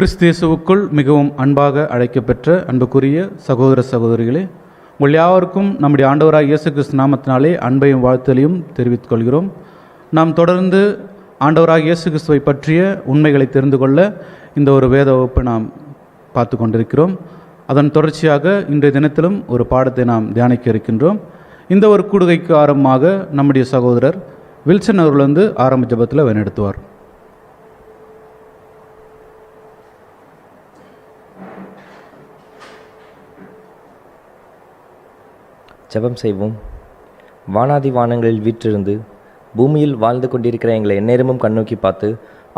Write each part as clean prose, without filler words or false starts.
கிறிஸ்தேசுவுக்குள் மிகவும் அன்பாக அழைக்கப்பெற்ற அன்புக்குரிய சகோதர சகோதரிகளே, உங்கள் யாவருக்கும் நம்முடைய ஆண்டவராக இயேசு கிறிஸ்து நாமத்தினாலே அன்பையும் வாழ்த்தலையும் தெரிவித்துக் கொள்கிறோம். நாம் தொடர்ந்து ஆண்டவராக இயேசு கிறிஸ்துவை பற்றிய உண்மைகளை தெரிந்து கொள்ள இந்த ஒரு வேத வகுப்பை நாம் பார்த்து கொண்டிருக்கிறோம். அதன் தொடர்ச்சியாக இன்றைய தினத்திலும் ஒரு பாடத்தை நாம் தியானிக்க இருக்கின்றோம். இந்த ஒரு கூடுகைக்கு ஆரம்பமாக நம்முடைய சகோதரர் வில்சன் அவர்கள் வந்து ஆரம்ப ஜெபத்தில் வழிநடத்துவார். ஜெபம் செய்வோம். வானாதி வானங்களில் வீற்றிருந்து பூமியில் வாழ்ந்து கொண்டிருக்கிற எங்களை எந்நேரமும் கண்ணோக்கி பார்த்து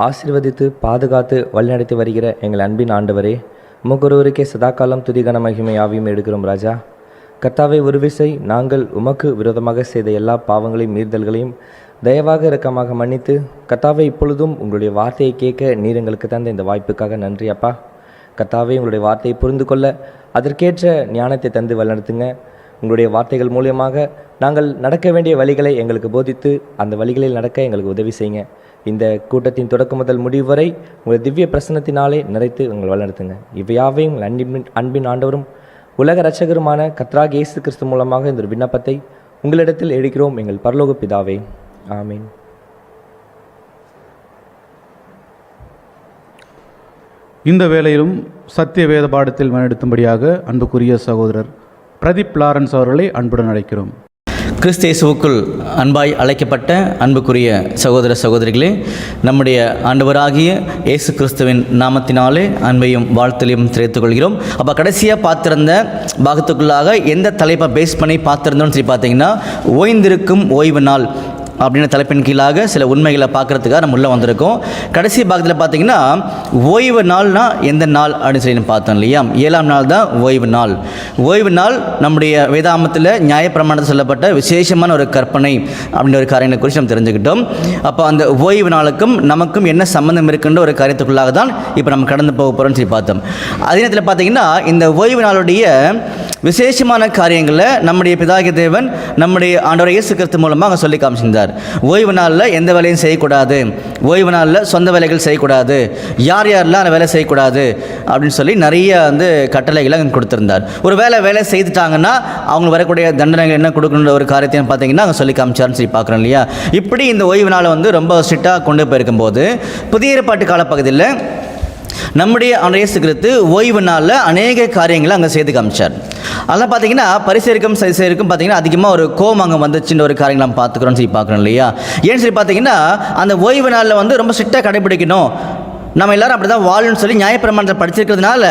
ஆசீர்வதித்து பாதுகாத்து வழிநடத்தி வருகிற எங்கள் அன்பின் ஆண்டவரே, உமக்கொருவருக்கே சதாகாலம் துதிகன மகிமை ஆவியும் எடுக்கிறோம் ராஜா. கர்த்தாவே, ஒரு விசை நாங்கள் உமக்கு விரோதமாக செய்த எல்லா பாவங்களையும் மீறுதல்களையும் தயவாக இரக்கமாக மன்னித்து, கர்த்தாவே, இப்பொழுதும் உங்களுடைய வார்த்தையை கேட்க நீர் எங்களுக்கு தந்த இந்த வாய்ப்புக்காக நன்றி அப்பா. கர்த்தாவே, உங்களுடைய வார்த்தையை புரிந்து கொள்ள அதற்கேற்ற ஞானத்தை தந்து வழிநடத்துங்க. உங்களுடைய வார்த்தைகள் மூலியமாக நாங்கள் நடக்க வேண்டிய வழிகளை எங்களுக்கு போதித்து அந்த வழிகளில் நடக்க எங்களுக்கு உதவி செய்யுங்க. இந்த கூட்டத்தின் தொடக்கம் முதல் முடிவு வரை உங்கள் திவ்ய பிரசன்னத்தினாலே நிறைத்து உங்கள் வழிநடத்துங்க. இவையாவையும் அன்பின் ஆண்டவரும் உலக இரட்சகருமான கர்த்தராகிய இயேசு கிறிஸ்து மூலமாக இந்த விண்ணப்பத்தை உங்களிடத்தில் எடுக்கிறோம் எங்கள் பரலோக பிதாவே, ஆமீன். இந்த வேளையிலும் சத்திய வேத பாடத்தில் வழிநடத்தும்படியாக அன்புக்குரிய சகோதரர் பிரதீப் லாரன்ஸ் அவர்களை அன்புடன் அழைக்கிறோம். கிறிஸ்தேசுவுக்குள் அன்பாய் அழைக்கப்பட்ட அன்புக்குரிய சகோதர சகோதரிகளே, நம்முடைய ஆண்டவராகிய இயேசு கிறிஸ்துவின் நாமத்தினாலே அன்பையும் வாழ்த்தலையும் தெரிவித்துக் கொள்கிறோம். அப்போ கடைசியாக பார்த்திருந்த பாகத்துக்குள்ளாக எந்த தலைப்பை பேஸ் பண்ணி பார்த்திருந்தோம்னு சொல்லி பார்த்தீங்கன்னா, ஓய்ந்திருக்கும் ஓய்வு நாள் அப்படின்னு தலைப்பின் கீழாக சில உண்மைகளை பார்க்குறதுக்காக நம்ம உள்ளே வந்திருக்கோம். கடைசி பாகத்தில் பார்த்தீங்கன்னா ஓய்வு நாள்னா எந்த நாள் அப்படின்னு சொல்லி பார்த்தோம் இல்லையா? 7ஆம் நாள் தான் ஓய்வு நாள். ஓய்வு நாள் நம்முடைய வேதாமத்தில் நியாயப்பிரமாணத்தில் சொல்லப்பட்ட விசேஷமான ஒரு கற்பனை அப்படின்ற ஒரு காரியங்களை குறித்து நம்ம தெரிஞ்சுக்கிட்டோம். அப்போ அந்த ஓய்வு நாளுக்கும் நமக்கும் என்ன சம்மந்தம் இருக்குன்ற ஒரு காரியத்துக்குள்ளாக தான் இப்போ நம்ம கடந்து போக போகிறோம்னு சொல்லி பார்த்தோம். அதே நேரத்தில் பார்த்தீங்கன்னா இந்த ஓய்வு நாளுடைய விசேஷமான காரியங்களை நம்முடைய பிதாகிய தேவன் நம்முடைய ஆண்டவர் இயேசு கிறிஸ்து மூலமாக அங்கே சொல்லி காமிச்சிருந்தார். ஓய்வு நாளில் எந்த வேலையும் செய்யக்கூடாது, ஓய்வு நாளில் சொந்த வேலைகள் செய்யக்கூடாது, யார் யாரெல்லாம் அந்த வேலை செய்யக்கூடாது அப்படின்னு சொல்லி நிறைய கட்டளைகளை அங்கே கொடுத்துருந்தார். ஒரு வேலை செய்துட்டாங்கன்னா அவங்களுக்கு வரக்கூடிய தண்டனைகள் என்ன கொடுக்கணுன்ற ஒரு காரியத்தையும் பார்த்தீங்கன்னா அங்கே சொல்லி காமிச்சார்னு சொல்லி பார்க்குறோம் இல்லையா? இப்படி இந்த ஓய்வு நாளை ரொம்ப ஸ்ட்ரிக்டாக கொண்டு போயிருக்கும்போது புதிய ஏற்பாட்டு காலப்பகுதியில் நம்முடைய இயேசு கிறிஸ்து ஓய்வு நாளில் அநேக காரியங்களை அங்கே செய்து காமிச்சார். அதெல்லாம் பார்த்தீங்கன்னா பரிசேருக்கும் சரிசேருக்கும் பார்த்தீங்கன்னா அதிகமாக ஒரு கோபம் அங்கே வந்துச்சுன்ற ஒரு காரியங்கள் நம்ம பார்த்துக்கிறோம்னு சொல்லி பார்க்குறோம் இல்லையா? ஏன்னு சொல்லி பார்த்தீங்கன்னா அந்த ஓய்வு நாளில் ரொம்ப ஸ்ட்ரிக்டாக கடைபிடிக்கணும், நம்ம எல்லாரும் அப்படி தான் வாழணும்னு சொல்லி நியாயப்பிரமாணத்தை படிச்சிருக்கிறதுனால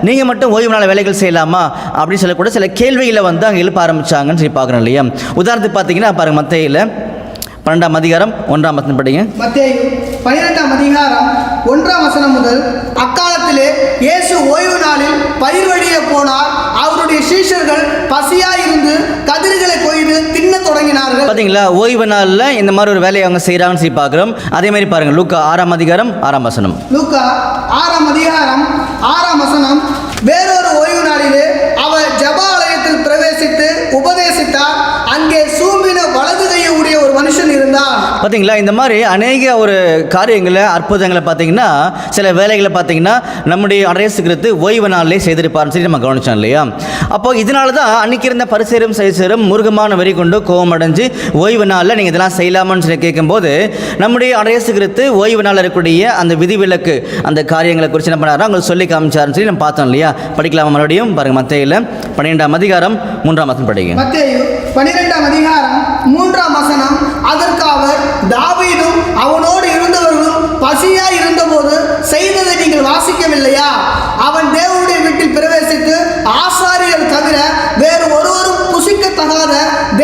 நீங்கள் மட்டும் ஓய்வு நாள் வேலைகள் செய்யலாமா அப்படின்னு சொல்லக்கூட சில கேள்விகளை அங்கே எழுப்ப ஆரம்பித்தாங்கன்னு சொல்லி பார்க்குறோம் இல்லையா? உதாரணத்துக்கு பார்த்தீங்கன்னா பாருங்கள், மத்தேயுல 12ஆம் அதிகாரம் 1ஆம் வசனம் படிங்க. மத்தேயு 12ஆம் அதிகாரம் 1ஆம் வசனம் முதல். அக்காலத்திலே இயேசு ஓய்வு நாளில் பயிர் வழிய போனார். அவருடைய சீஷர்கள் பசியாயிருந்து கதிர்களை கொய்து தின்ன தொடங்கினார்கள். பார்த்தீங்களா? ஓய்வு நாளில் இந்த மாதிரி ஒரு வேலையை அவங்க செய்கிறாங்கன்னு சொல்லி பார்க்குறோம். அதே மாதிரி பாருங்க, லூக்கா 6ஆம் அதிகாரம் 6ஆம் வசனம். லூக்கா 6ஆம் அதிகாரம் 6ஆம் வசனம். வேறொரு ஓய்வு நாளிலே அவர் ஜெபாலயத்தில் பிரவேசித்து உபதேசித்தார். அங்கே சூம்பின வலது கையை உடைய ஒரு மனுஷன் இருந்தார். பார்த்தீங்களா? இந்த மாதிரி அநேக ஒரு காரியங்களை அற்புதங்களை பார்த்தீங்கன்னா சில வேலைகளை பார்த்தீங்கன்னா நம்முடைய இயேசு கிறிஸ்து ஓய்வு நாளிலே செய்திருப்பார்னு சொல்லி நம்ம கவனிச்சோம் இல்லையா? அப்போ இதனால தான் அன்னைக்கு இருந்த பரிசேரும் சைசேரும் முருகமான வரி கொண்டு கோபம் அடைஞ்சு ஓய்வு நாளில் நீங்கள் இதெல்லாம் செய்யலாமான்னு சொல்லி கேட்கும்போது நம்முடைய இயேசு கிறிஸ்து ஓய்வு நாளில் இருக்கக்கூடிய அந்த விதிவிலக்கு அந்த காரியங்களை குறித்து என்ன பண்ணாரோ அவங்க சொல்லி காமிச்சாருன்னு சொல்லி நம்ம பார்த்தோம் இல்லையா? படிக்கலாமா மறுபடியும்? பாருங்க, மத்தேயுல 12ஆம் அதிகாரம் 3ஆம் வசனம் படிங்க. மத்தேயு 12ஆம் அதிகாரம் 3ஆம் வசனம். அதற்கு அவர், தாவீதும் அவனோடு இருந்தவர்களும் பசியாய் இருந்தபோது செய்ததை நீங்கள் வாசிக்கவில்லையா? அவன் தேவனுடைய வீட்டில் பிரவேசித்து ஆசாரியர்கள் தவிர வேறு ஒருவரும் புசிக்கத்தகாத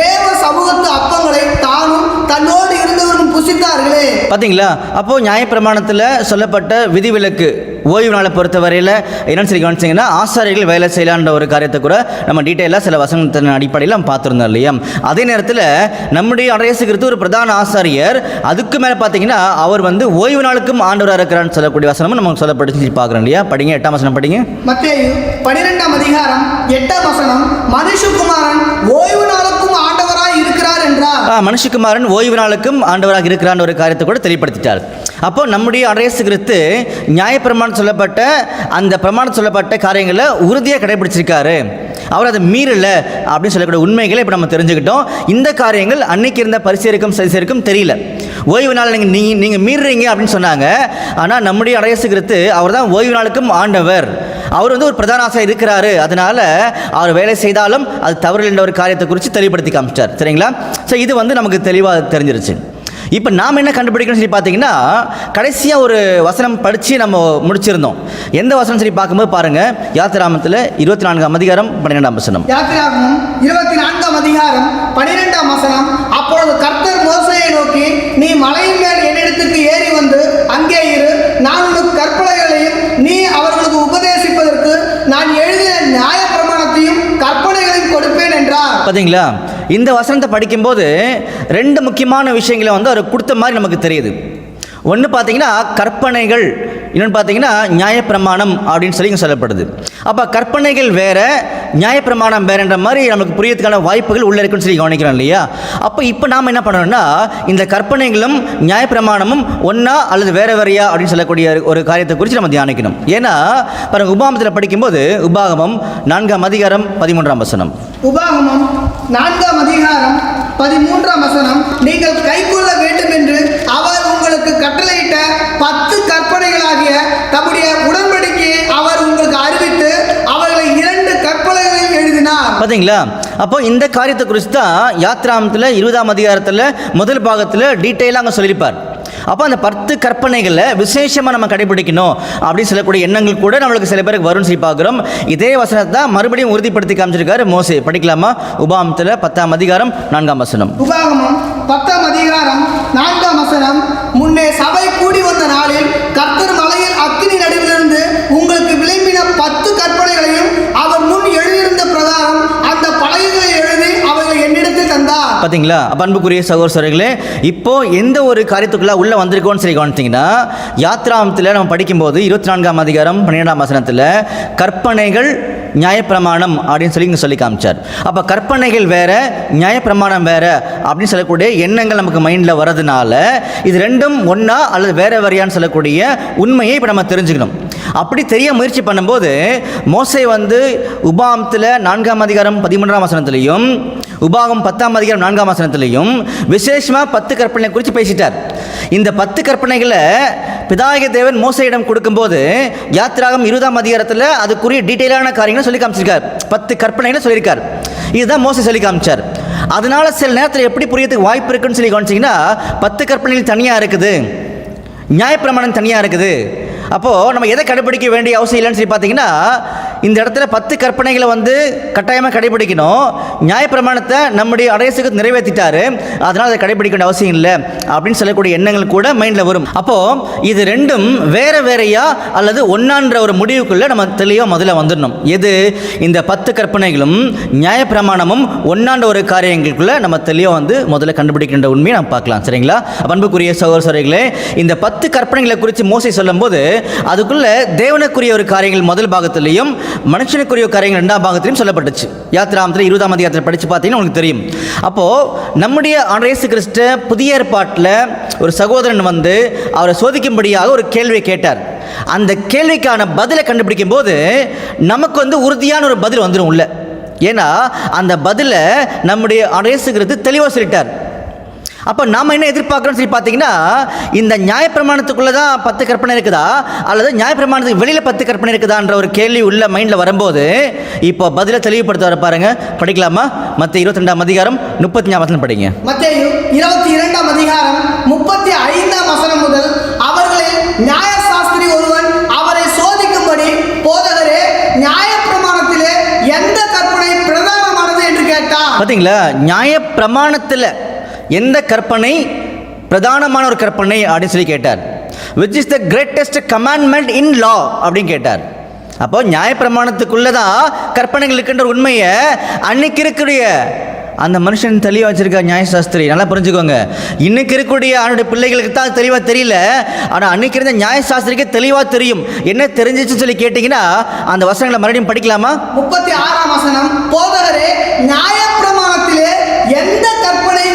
தேவ சமூகத்து அப்பங்களை தானும் தன்னோடு இருந்தவர்களும் புசித்தார்களே. பார்த்தீங்களா? அப்போ நியாயப்பிரமாணத்தில் சொல்லப்பட்ட விதிவிலக்கு ஓய்வு நாளை பொறுத்த வரையில் என்னன்னு சொல்லி கவனிச்சிங்கன்னா ஆசாரியர்கள் வேலை செய்யலான்ற ஒரு காரியத்தை கூட நம்ம டீட்டெயிலாக சில வசனத்தின் அடிப்படையில் நம்ம பார்த்துருந்தோம் இல்லையா? அதே நேரத்தில் நம்முடைய இயேசு கிறிஸ்து ஒரு பிரதான ஆசாரியர். அதுக்கு மேலே பார்த்தீங்கன்னா அவர் ஓய்வு நாளுக்கும் ஆண்டவராக இருக்கிறான்னு சொல்லக்கூடிய வசனமும் நமக்கு சொல்லப்பட்டு பார்க்குறோம் இல்லையா? படிங்க, 8ஆம் வசனம் படிங்க. மத்தேயு 12ஆம் அதிகாரம் 8ஆம் வசனம். மனுஷகுமாரன் ஓய்வு நாளுக்கும் ஆண்டவராய் இருக்கிறார் என்ற என்றார். மனுஷகுமாரன் ஓய்வு நாளுக்கும் ஆண்டவராக இருக்கிறான் ஒரு காரியத்தை கூட தெளிவுபடுத்திட்டார். அப்போ நம்முடைய இயேசு கிறிஸ்து நியாயப்பிரமாணம் சொல்லப்பட்ட அந்த பிரமாணம் சொல்லப்பட்ட காரியங்களை உறுதியாக கடைபிடிச்சிருக்காரு. அவர் அதை மீறல அப்படின்னு சொல்லக்கூடிய உண்மைகளை இப்போ நம்ம தெரிஞ்சுக்கிட்டோம். இந்த காரியங்கள் அன்னைக்கு இருந்த பரிசேருக்கும் சரிசேருக்கும் தெரியல. ஓய்வு நாள் நீங்கள் மீறுறீங்க அப்படின்னு சொன்னாங்க. ஆனால் நம்முடைய இயேசு கிறிஸ்து அவர் தான் ஓய்வு நாளுக்கும் ஆண்டவர். அவர் வந்து ஒரு பிரதான ஆசாரியர் இருக்கிறாரு. அதனால அவர் வேலை செய்தாலும் அது தவறு என்ற ஒரு காரியத்தை குறித்து தெளிவுபடுத்தி காமிச்சிட்டார். சரிங்களா? ஸோ இது வந்து நமக்கு தெளிவாக தெரிஞ்சிருச்சு. இப்போ நாம் என்ன கண்டுபிடிக்கணும்னு சொல்லி பார்த்தீங்கன்னா, கடைசியாக ஒரு வசனம் படித்து நம்ம முடிச்சிருந்தோம். எந்த வசனம் சொல்லி பார்க்கும்போது பாருங்கள், யாத்திராகமத்தில் 24ஆம் அதிகாரம் 12ஆம் வசனம். யாத்திராகமம் 24ஆம் அதிகாரம் 12ஆம் வசனம். அப்பொழுது கர்த்தர் மோசேயை நோக்கி, நீ மலையின் மேல் என்னிடத்துக்கு ஏறி வந்து அங்கே இரு, நான் உனக்கு கற்பனைகளையும் நீ அவர்களுக்கு உபதேசிப்பதற்கு நான் எழுதிய நியாய பிரமாணத்தையும் கற்பனைகளையும் கொடுப்பேன் என்றார். பார்த்தீங்களா? இந்த வசனத்தை படிக்கும்போது ரெண்டு முக்கியமான விஷயங்களை வந்து அவர் கொடுத்த மாதிரி நமக்கு தெரியுது. ஒன்று பார்த்தீங்கன்னா கற்பனைகள், இன்னொன்று பார்த்தீங்கன்னா நியாயப்பிரமாணம் அப்படின்னு சொல்லி சொல்லப்படுது. அப்போ கற்பனைகள் வேற, நியாயப்பிரமாணம் வேறன்ற மாதிரி நமக்கு புரியறதுக்கான வாய்ப்புகள் உள்ள இருக்குன்னு சொல்லி கவனிக்கிறோம் இல்லையா? அப்போ இப்போ நாம் என்ன பண்ணணும்னா, இந்த கற்பனைகளும் நியாயப்பிரமாணமும் ஒன்றா அல்லது வேற வேறையா அப்படின்னு சொல்லக்கூடிய ஒரு காரியத்தை குறித்து நம்ம தியானிக்கணும். ஏன்னா பாருங்க, உபாகமத்தில் படிக்கும்போது உபாகமம் 4ஆம் அதிகாரம் 13ஆம் வசனம். உபாகமம் 4ஆம் அதிகாரம் 13ஆம் வசனம். நீங்கள் கைக்கொள்ள வேண்டும் என்று அவர் உங்களுக்கு கட்டளையிட்ட 10 கற்பனைகளாகிய தம்முடைய உடன்படிக்கையை அவர் உங்களுக்கு அறிவித்து அவர்களை 2 கற்பனைகளில் எழுதினார். பார்த்தீங்களா? அப்போ இந்த காரியத்தை குறித்து தான் யாத்திராகமத்தில் 20ஆம் அதிகாரத்தில் முதல் பாகத்தில் டீட்டெயிலாக அங்கே சொல்லியிருப்பார். அப்போ அந்த 10 கற்பனைகளை விசேஷமாக நம்ம கடைபிடிக்கணும் அப்படின்னு சொல்லக்கூடிய எண்ணங்கள் கூட நம்மளுக்கு சில பேருக்கு வரும்னு சொல்லி பார்க்குறோம். இதே வசனத்தை தான் மறுபடியும் உறுதிப்படுத்தி காமிச்சிருக்காரு மோசே. படிக்கலாமா? உபாகமத்தில் 10ஆம் அதிகாரம் 4ஆம் வசனம். உபாகமம் 10ஆம் அதிகாரம் 4ஆம் வசனம். முன்னே சபை கூடி வந்த நாளில் கர்த்தர் மலையில் அக்கினி நடுவிலிருந்து உங்களுக்கு விளம்பின 10 கற்பனைகளையும் அவர் முன் எழுதியிருந்த பிரகாரம் அந்த பலகைகளை எழுதி அவர்களை என்னிடத்தில் தந்தார். பார்த்தீங்களா? அன்புக்குரிய சகோதரர்களே, இப்போ எந்த ஒரு காரியத்துக்குள்ள உள்ள வந்திருக்கோன்னு சொல்லி கவனித்தீங்கன்னா, யாத்திராகமத்தில் நம்ம படிக்கும்போது 24ஆம் அதிகாரம் 12ஆம் வசனத்தில் கற்பனைகள் நியாயப்பிரமாணம் அப்படின்னு சொல்லி இங்கே சொல்லி காமிச்சார். அப்போ கற்பனைகள் வேற, நியாயப்பிரமாணம் வேற அப்படின்னு சொல்லக்கூடிய எண்ணங்கள் நமக்கு மைண்டில் வரதுனால இது ரெண்டும் ஒன்றா அல்லது வேற வேறையான்னு சொல்லக்கூடிய உண்மையை இப்போ நம்ம தெரிஞ்சுக்கணும். அப்படி தெரிய முயற்சி பண்ணும்போது மோசே வந்து உபாகமத்தில் 4ஆம் அதிகாரம் 13ஆம் வசனத்திலையும் உபாகம் 10ஆம் அதிகாரம் 4ஆம் வசனத்திலையும் விசேஷமாக 10 கற்பனை குறித்து பேசிட்டார். இந்த 10 கற்பனைகளை பிதாகிய தேவன் மோசேயிடம் கொடுக்கும்போது யாத்திராகம் 20ஆம் அதிகாரத்தில் அதுக்குரிய டீட்டெயிலான காரியங்களை சொல்லி காமிச்சிருக்கார். 10 கற்பனைகளை சொல்லியிருக்கார். இதுதான் மோசே சொல்லி காமிச்சார். அதனால சில நேரத்தில் எப்படி புரியறதுக்கு வாய்ப்பு இருக்குன்னு சொல்லி கவனிச்சிங்கன்னா, 10 கற்பனைகள் தனியாக இருக்குது, நியாயப்பிரமாணம் தனியாக இருக்குது. அப்போது நம்ம எதை கடைபிடிக்க வேண்டிய அவசியம் இல்லைன்னு சொல்லி பார்த்தீங்கன்னா, இந்த இடத்துல 10 கற்பனைகளை வந்து கட்டாயமாக கடைபிடிக்கணும். நியாயப்பிரமாணத்தை நம்முடைய இயேசுக்கு நிறைவேற்றிட்டாரு, அதனால் அதை கடைபிடிக்க வேண்டிய அவசியம் இல்லை அப்படின்னு சொல்லக்கூடிய எண்ணங்கள் கூட மைண்டில் வரும். அப்போது இது ரெண்டும் வேற வேறையா அல்லது ஒன்றான்ற ஒரு முடிவுக்குள்ளே நம்ம தெளிவாக முதல்ல வந்துடணும். எது? இந்த 10 கற்பனைகளும் நியாயப்பிரமாணமும் ஒன்றாண்ட ஒரு காரியங்களுக்குள்ளே நம்ம தெளிவாக வந்து முதல்ல கண்டுபிடிக்கின்ற உண்மையை நம்ம பார்க்கலாம். சரிங்களா? அன்புக்குரிய சகோதரர்களே, இந்த 10 கற்பனைகளை குறித்து மோசே சொல்லும்போது அதுக்குள்ள தேவனுக்குரிய ஒரு காரியங்கள் முதல் பாகத்திலையும் மனுஷனுக்குரிய காரியங்கள் 2ஆம் பாகத்திலையும் சொல்லப்பட்டுச்சு. யாத்திராகமத்தில் 20ஆம் அதிகாரத்தில் படித்து பார்த்தீங்கன்னா உங்களுக்கு தெரியும். அப்போது நம்முடைய இயேசு கிறிஸ்து புதிய ஏற்பாட்டில் ஒரு சகோதரன் வந்து அவரை சோதிக்கும்படியாக ஒரு கேள்வியை கேட்டார். அந்த கேள்விக்கான பதிலை கண்டுபிடிக்கும் போது நமக்கு வந்து உறுதியான ஒரு பதில் வந்துடும் உள்ள. ஏன்னா அந்த பதிலை நம்முடைய இயேசு கிறிஸ்து தெளிவாக சொல்லிட்டார். அப்போ நாம் என்ன எதிர்பார்க்குறோம்னு சொல்லி பார்த்தீங்கன்னா, இந்த நியாயப்பிரமாணத்துக்குள்ளே தான் 10 கற்பனை இருக்குதா அல்லது நியாயப்பிரமாணத்துக்கு வெளியில் 10 கற்பனை இருக்குதான்ற ஒரு கேள்வி உள்ள மைண்டில் வரும்போது இப்போ பதிலை தெளிவுபடுத்த வர பாருங்க. படிக்கலாமா? மத்தேயு 22ஆம் அதிகாரம் 35ஆம் வசனம் படிங்க. மத்தேயு 22ஆம் அதிகாரம் 35ஆம் வசனம் முதல். அவர்களில் நியாயசாஸ்திரி ஒருவன் அவரை சோதிக்கும்படி, போதகரே, நியாயப்பிரமாணத்திலே எந்த கற்பனை பிரதானமானது என்று கேட்டார். பார்த்தீங்களா? நியாயப்பிரமாணத்தில் எந்த கற்பனை பிரதானமான ஒரு கற்பனை அப்படின்னு சொல்லி கேட்டார். Which is the greatest commandment in law அப்படின்னு கேட்டார். அப்போ நியாயப்பிரமாணத்துக்குள்ளே தான் கற்பனைகள் இருக்கின்ற உண்மையை அன்னைக்கு இருக்கக்கூடிய அந்த மனுஷன் தெளிவாக வச்சிருக்க நியாயசாஸ்திரி. நல்லா புரிஞ்சுக்கோங்க. இன்னைக்கு இருக்கக்கூடிய அவனுடைய பிள்ளைகளுக்கு தான் தெளிவாக தெரியல, ஆனால் அன்னைக்கு இருந்த நியாயசாஸ்திரிக்கு தெளிவாக தெரியும். என்ன தெரிஞ்சிச்சுன்னு சொல்லி கேட்டிங்கன்னா அந்த வசனங்களை மறுபடியும் படிக்கலாமா? 36ஆம் வசனம். போதகரே, நியாயப்பிரமாணத்திலே எந்த கற்பனை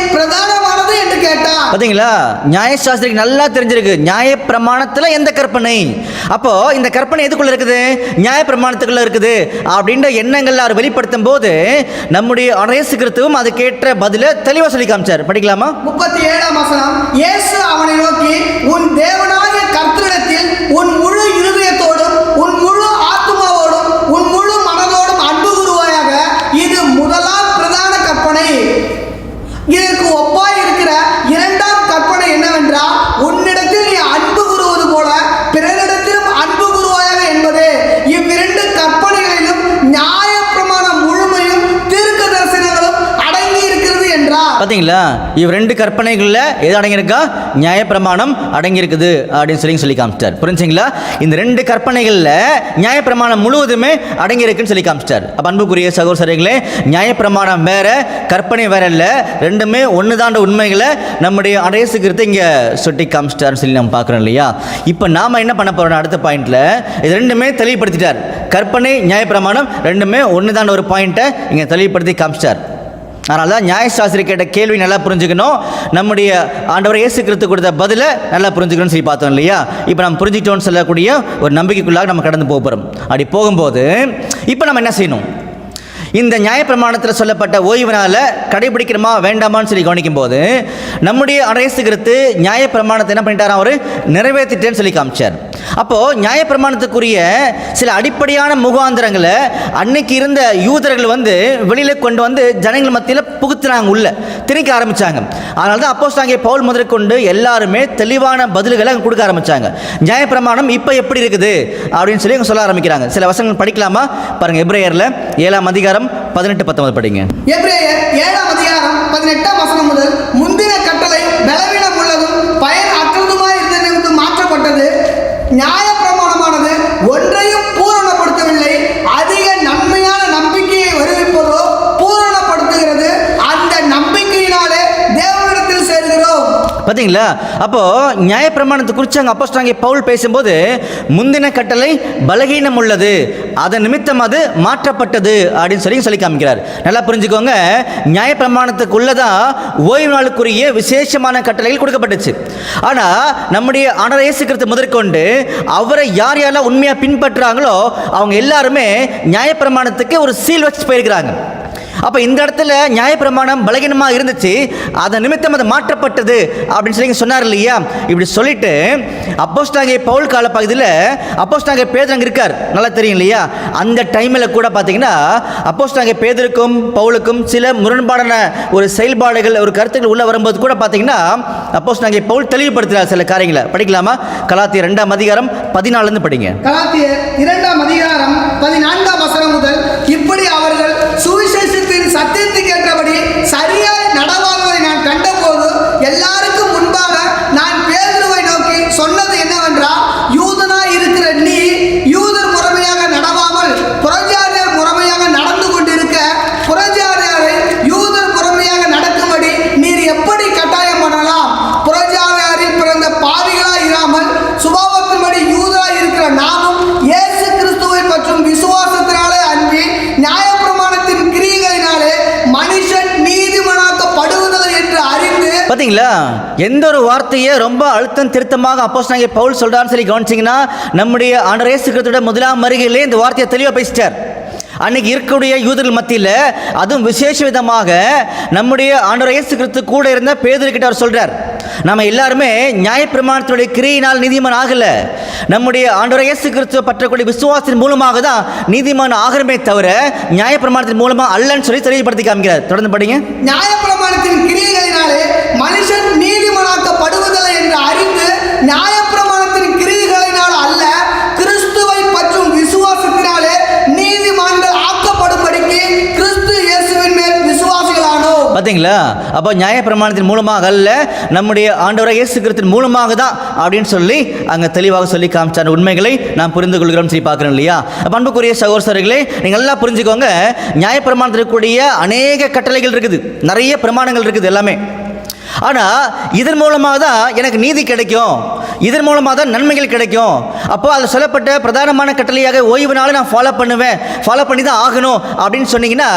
பார்த்தீங்களா, நியாயசாஸ்திரிக்கு நல்லா தெரிஞ்சிருக்கு நியாய பிரமாணத்தில் எந்த கற்பனை. அப்போ இந்த கற்பனை எதுக்குள்ள இருக்குது? நியாய பிரமாணத்துக்குள்ள இருக்குது அப்படின்ற எண்ணங்கள் அவர் வெளிப்படுத்தும் போது நம்முடைய இயேசு கிறிஸ்துவும் அதுக்கேற்ற பதில தெளிவாக சொல்லி காமிச்சார். படிக்கலாமா? 37ஆம் வசனம். இயேசு அவனை நோக்கி, உன் தேவனாகிய கர்த்தரிடத்தில் உன் முழு இருதயத்தோடும் உன் முழு ஆத்துமாவோடும் உன் முழு மனதோடும் அன்பு கூறுவாயாக. இது முதலாம் பிரதான கற்பனை. இதற்கு ஒப்பாய் இருக்கிற இரண்டாம் கற்பனை என்னவென்றால், உன்னிடத்தில் நீ அன்பு கூறுவது போல பிறரிடத்திலும் அன்பு கூறுவாயாக என்பது. இவ்விரண்டு கற்பனைகளிலும் நியாய பிரமாணம் முழுமையும் தீர்க்க தரிசனங்களும் அடங்கி இருக்கிறது என்றார். பார்த்தீங்களா, இவ் ரெண்டு கற்பனைகளில் எது அடங்கியிருக்கா? நியாய பிரமாணம் அடங்கியிருக்குது அப்படின்னு சொல்லி காமிச்சிட்டார். புரிஞ்சுங்களா? இந்த ரெண்டு கற்பனைகளில் நியாய பிரமாணம் முழுவதுமே அடங்கியிருக்குன்னு சொல்லி காமிச்சிட்டார். அப்போ அன்புக்குரிய சகோதரர்களே, நியாய பிரமாணம் வேற, கற்பனை வேற இல்லை, ரெண்டுமே ஒன்று தாண்ட உண்மைகளை நம்முடைய இயேசு கிறிஸ்து இங்கே சுட்டி காமிச்சிட்டார்னு சொல்லி நம்ம பார்க்குறோம் இல்லையா? இப்போ நாம் என்ன பண்ண போகிறோம்? அடுத்த பாயிண்டில் இது ரெண்டுமே தெளிவுபடுத்திட்டார். கற்பனை, நியாய பிரமாணம் ரெண்டுமே ஒன்று தாண்ட ஒரு பாயிண்ட்டை இங்கே தெளிவுபடுத்தி காமிச்சிட்டார். அதனால தான் நியாயசாஸ்திரி கேட்ட கேள்வி நல்லா புரிஞ்சுக்கணும், நம்முடைய ஆண்டவர் இயேசு கிறிஸ்து கொடுத்த பதிலை நல்லா புரிஞ்சுக்கணும்னு சொல்லி பார்த்தோம் இல்லையா? இப்போ நம்ம புரிஞ்சுக்கிட்டோன்னு சொல்லக்கூடிய ஒரு நம்பிக்கைக்குள்ளாக நம்ம கடந்து போகிறோம். அப்படி போகும்போது இப்போ நம்ம என்ன செய்யணும்? இந்த நியாயப்பிரமாணத்தில் சொல்லப்பட்ட ஓய்வு நாளை கடைபிடிக்கிறோமா வேண்டாமான்னு சொல்லி கவனிக்கும் போது நம்முடைய இயேசு கிறிஸ்து நியாயப்பிரமாணத்தை என்ன பண்ணிட்டார்? அவர் நிறைவேற்றிட்டேன்னு சொல்லி காமிச்சார். அப்போது நியாயப்பிரமாணத்துக்குரிய சில அடிப்படையான முகாந்திரங்களை அன்னைக்கு இருந்த யூதர்கள் வெளியில் கொண்டு வந்து ஜனங்கள் மத்தியில் புகுத்துனாங்க, உள்ள திணிக்க ஆரம்பித்தாங்க. அதனால தான் அப்போஸ்தலனாகிய பவுல் முதற்கொண்டு எல்லாருமே தெளிவான பதில்களை அங்கே கொடுக்க ஆரம்பித்தாங்க. நியாயப்பிரமாணம் இப்போ எப்படி இருக்குது அப்படின்னு சொல்லி அவங்க சொல்ல ஆரம்பிக்கிறாங்க. சில வசனங்கள் படிக்கலாமா? பாருங்கள், எபிரேயரில் 7ஆம் அதிகாரம் 18-19 படிங்க. எபிரேயர் 7ஆம் அதிகாரம் 18ஆம் வசனம் முதல். முந்தின கட்டளை பலவீனம் உள்ளதும் பயன் அற்றதுமாய் இருந்தது மாற்றப்பட்டது. நியாய பிரமாணமானது ஒன்றையும் பூரணப்படுத்தவில்லை, அதிக நன்மையான நம்பிக்கையை வருவிப்பதோ பூரணப்படுத்துகிறது. அந்த நம்பிக்கையினாலே தேவனிடத்தில் சேர்கிறோம். பார்த்தீங்களா? அப்போது நியாயப்பிரமாணத்தை குறித்து அங்கே அப்போஸ்தலனாகிய பவுல் பேசும்போது முந்தின கட்டளை பலகீனம் உள்ளது, அதன் நிமித்தம் அது மாற்றப்பட்டது அப்படின்னு சொல்லி காமிக்கிறார். நல்லா புரிஞ்சுக்கோங்க, நியாயப்பிரமாணத்துக்குள்ளதான் ஓய்வு நாளுக்குரிய விசேஷமான கட்டளைகள் கொடுக்கப்பட்டுச்சு. ஆனால் நம்முடைய ஆண்டவர் இயேசு கிறிஸ்து முதற்கொண்டு அவரை யார் யாரெல்லாம் உண்மையாக பின்பற்றுறாங்களோ அவங்க எல்லாருமே நியாயப்பிரமாணத்துக்கு ஒரு சீல் வச்சு போயிருக்கிறாங்க. அப்போ இந்த இடத்துல நியாயப்பிரமாணம் பலகீனமாக இருந்துச்சு, அதன் நிமித்தம் அது மாற்றப்பட்டது அப்படின்னு சொல்லி சொன்னார் இல்லையா? இப்படி சொல்லிட்டு அப்போஸ்தலனாகிய பவுல் கால பகுதியில் அப்போஸ்தலனாகிய பேதுரு அங்கே இருக்கார், நல்லா தெரியும் இல்லையா? அந்த டைமில் கூட பார்த்தீங்கன்னா அப்போஸ்தலனாகிய பேதுருக்கும் பவுலுக்கும் சில முரண்பாடான ஒரு செயல்பாடுகள், ஒரு கருத்துக்கள் உள்ள வரும்போது கூட பார்த்தீங்கன்னா அப்போஸ்தலனாகிய பவுல் தெளிவுபடுத்துகிறார் சில காரியங்களை. படிக்கலாமா? கலாத்தியர் 2ஆம் அதிகாரம் 14 படிங்க. கலாத்தியர் 2ஆம் அதிகாரம் 14ஆம் வசனம் முதல். இப்படி அவர்கள் சுவிசேஷத்தின் சத்தியத்துக்கு ஏற்றபடி சரியாய் நடவாததை நான் கண்டபோது எல்லாருக்கும் முன்பாக நான் பேதுருவை நோக்கி சொன்னது என்னவென்றால், யூதனாய் இருக்கிற நீ யூதர் முறைமையாக நடவாமல் புறஜாதியார் முறைமையாக நடந்து கொண்டிருக்க, புறஜாதியாரை யூதர் முறைமையாக நடக்கும்படி நீர் எப்படி கட்டாயம் பண்ணலாம்? புறஜாதியாரில் பிறந்த பாவிகளாய் இராமல் சுபாவத்தின்படி யூதராய் இருக்கிற நாமும் இயேசு கிறிஸ்துவை பற்றும் விசுவாசத்தினாலே அன்றி நியாயப்பிரமாணத்தின் கிரியைகளினாலே மனுஷன் நீதிமானாக்கப்படுவதில்லை என்று அறிந்து. பார்த்தீங்களா? எந்த ஒரு வார்த்தையை ரொம்ப அழுத்தம் திருத்தமாக அப்போஸ்தலனாகிய பவுல் சொல்றான்னு சொல்லி கவனிச்சிங்கன்னா நம்முடைய ஆண்டவர் இயேசு கிறிஸ்துவோட முதலாம் வருகையிலே இந்த வார்த்தையை தெளிவாக பேசிட்டார். அன்னைக்கு இருக்கக்கூடிய யூதர்கள் மத்தியில் அதுவும் விசேஷ விதமாக நம்முடைய ஆண்டவர் இயேசு கிறிஸ்து கூட இருந்த பேதுருக்கிட்ட அவர் சொல்றார், நம்ம எல்லாருமே நியாயப்பிரமாணத்துடைய கிரியினால் நீதிமான் ஆகல, நம்முடைய ஆண்டவர் இயேசு கிறிஸ்துவை பற்றக்கூடிய விசுவாசத்தின் மூலமாக தான் நீதிமான் ஆகிறமே தவிர நியாயப்பிரமாணத்தின் மூலமாக அல்லன்னு சொல்லி தெளிவுபடுத்தி காமிக்கிறார். தொடர்ந்து படிங்க. நியாயப்பிரமாணத்தின் கிரியைகளினாலே மனுஷன் நீதிமானாக்கப்படுவதில்லை என்று அறிந்து நியாயப்பிரமாணத்தின் கிரியைகளினால் அல்ல, கிறிஸ்துவை பற்றும் விசுவாசத்தினாலே நீதிமான்கள் ஆக்கப்படும்படிக்கு கிறிஸ்து இயேசுவின் மேல் விசுவாசிகளானோ. பார்த்தீங்களா? அப்போ நியாயப்பிரமாணத்தின் மூலமாக அல்ல, நம்முடைய ஆண்டவர் இயேசு கிறிஸ்துவின் மூலமாக தான் அப்படின்னு சொல்லி அங்கே தெளிவாக சொல்லி காமிச்சார். உண்மைகளை நாம் புரிந்து கொள்கிறோம் சொல்லி பார்க்குறோம் இல்லையா? அன்புக்குரிய சகோதரர்களே, நீங்கள் எல்லாம் புரிஞ்சுக்கோங்க, நியாயப்பிரமாணத்தில் இருக்கக்கூடிய அநேக கட்டளைகள் இருக்குது, நிறைய பிரமாணங்கள் இருக்குது எல்லாமே. ஆனால் இதன் மூலமாக தான் எனக்கு நீதி கிடைக்கும், இதன் மூலமாக தான் நன்மைகள் கிடைக்கும். அப்போ அதில் சொல்லப்பட்ட பிரதானமான கட்டளையாக ஓய்வு நாளை நான் ஃபாலோ பண்ணுவேன், ஃபாலோ பண்ணி தான் ஆகணும் அப்படின்னு சொன்னீங்கன்னா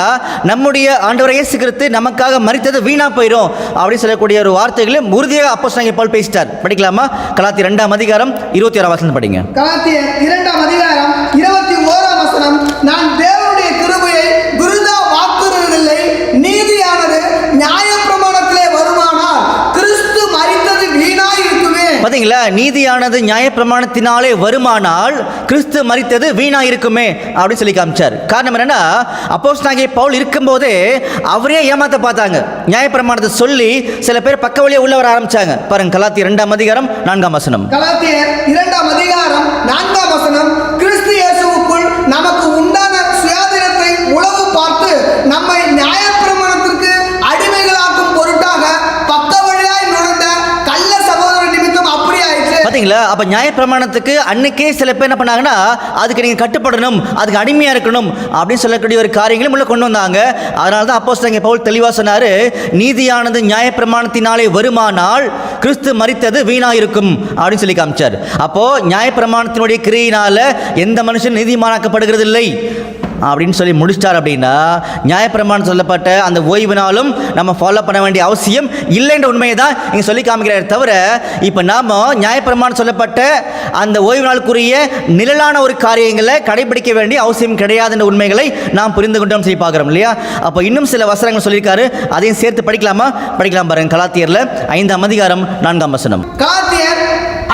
நம்முடைய ஆண்டவர் இயேசு கிறிஸ்து நமக்காக மரித்தது வீணாக போயிடும் அப்படின்னு சொல்லக்கூடிய ஒரு வார்த்தைகளை உறுதியாக அப்போஸ்தலனாகிய பவுல் பேசிட்டார். படிக்கலாமா? கலாத்தியர் 2ஆம் அதிகாரம் 26ஆம் வசனம் படிங்க. கலாத்தியர் 2ஆம் அதிகாரம் 21ஆம் வசனம், நான் தேவனுடைய கிருபையை விருதா வாக்குறுவதில்லை, நீதியானது நியாயப்பிரமாணத்திலே வருமானால் கிறிஸ்து மரித்தது வீணாய் இருக்குமே. பார்த்தீங்களா? நீதியானது நியாயப்பிரமாணத்தினாலே வருமானால் கிறிஸ்து மரித்தது வீணாக இருக்குமே அப்படின்னு சொல்லி காமிச்சார். காரணம் என்னன்னா, அப்போஸ்தலனாகிய பவுல் இருக்கும்போதே அவரே ஏமாத்த பார்த்தாங்க. நியாயப்பிரமாணத்தை சொல்லி சில பேர் பக்க வழியாக உள்ள வர ஆரம்பிச்சாங்க. பாருங்க, கலாத்தியர் 2ஆம் அதிகாரம் 4ஆம் வசனம். கலாத்தியர் 2ஆம் அதிகாரம் 4ஆம் வசனம், கிறிஸ்து இயேசுவுக்குள் நமக்கு உண்டான சுயாதீனத்தை உளவு பார்த்து நம்மை நியாயப்பிரமாணத்திற்கு அடிமைகளாக்கும் பொருட்டாக பக்க வழியாய் நுழைந்த கள்ள சகோதர நிமித்தம் அப்படி ஆயிற்று. பார்த்தீங்களா? அப்போ நியாயப்பிரமாணத்துக்கு அன்னைக்கே சில பேர் என்ன பண்ணாங்கன்னா, அதுக்கு நீங்கள் கட்டுப்படணும், அதுக்கு அடிமையாக இருக்கணும் அப்படின்னு சொல்லக்கூடிய ஒரு காரியங்களும் உள்ள கொண்டு வந்தாங்க. அதனால தான் அப்போஸ்தலனாகிய பவுல் தெளிவாக சொன்னார், நீதியானது நியாயப்பிரமாணத்தினாலே வருமானால் கிறிஸ்து மரித்தது வீணாக இருக்கும் அப்படின்னு சொல்லி காமிச்சார். அப்போது நியாயப்பிரமாணத்தினுடைய கிரியினால் எந்த மனுஷன் நீதிமானாக்கப்படுகிறது இல்லை அப்படின்னு சொல்லி முடிச்சிட்டார். அப்படின்னா நியாயப்பிரமாணம் சொல்லப்பட்ட அந்த ஓய்வு நாளும் நம்ம ஃபாலோ பண்ண வேண்டிய அவசியம் இல்லைன்ற உண்மையை தான் இங்கே சொல்லி காமிக்கிறார். தவிர இப்போ நாம் நியாயப்பிரமாணம் சொல்லப்பட்ட அந்த ஓய்வு நாளுக்குரிய நிழலான ஒரு காரியங்களை கடைபிடிக்க வேண்டிய அவசியம் கிடையாதுன்ற உண்மைகளை நாம் புரிந்து கொண்டோம் சொல்லி பார்க்குறோம் இல்லையா? அப்போ இன்னும் சில வசனங்கள் சொல்லியிருக்காரு, அதையும் சேர்த்து படிக்கலாமா? படிக்கலாம் பாருங்க. கலாத்தியரில் 5ஆம் அதிகாரம் 4ஆம் வசனம். கலாத்தியர்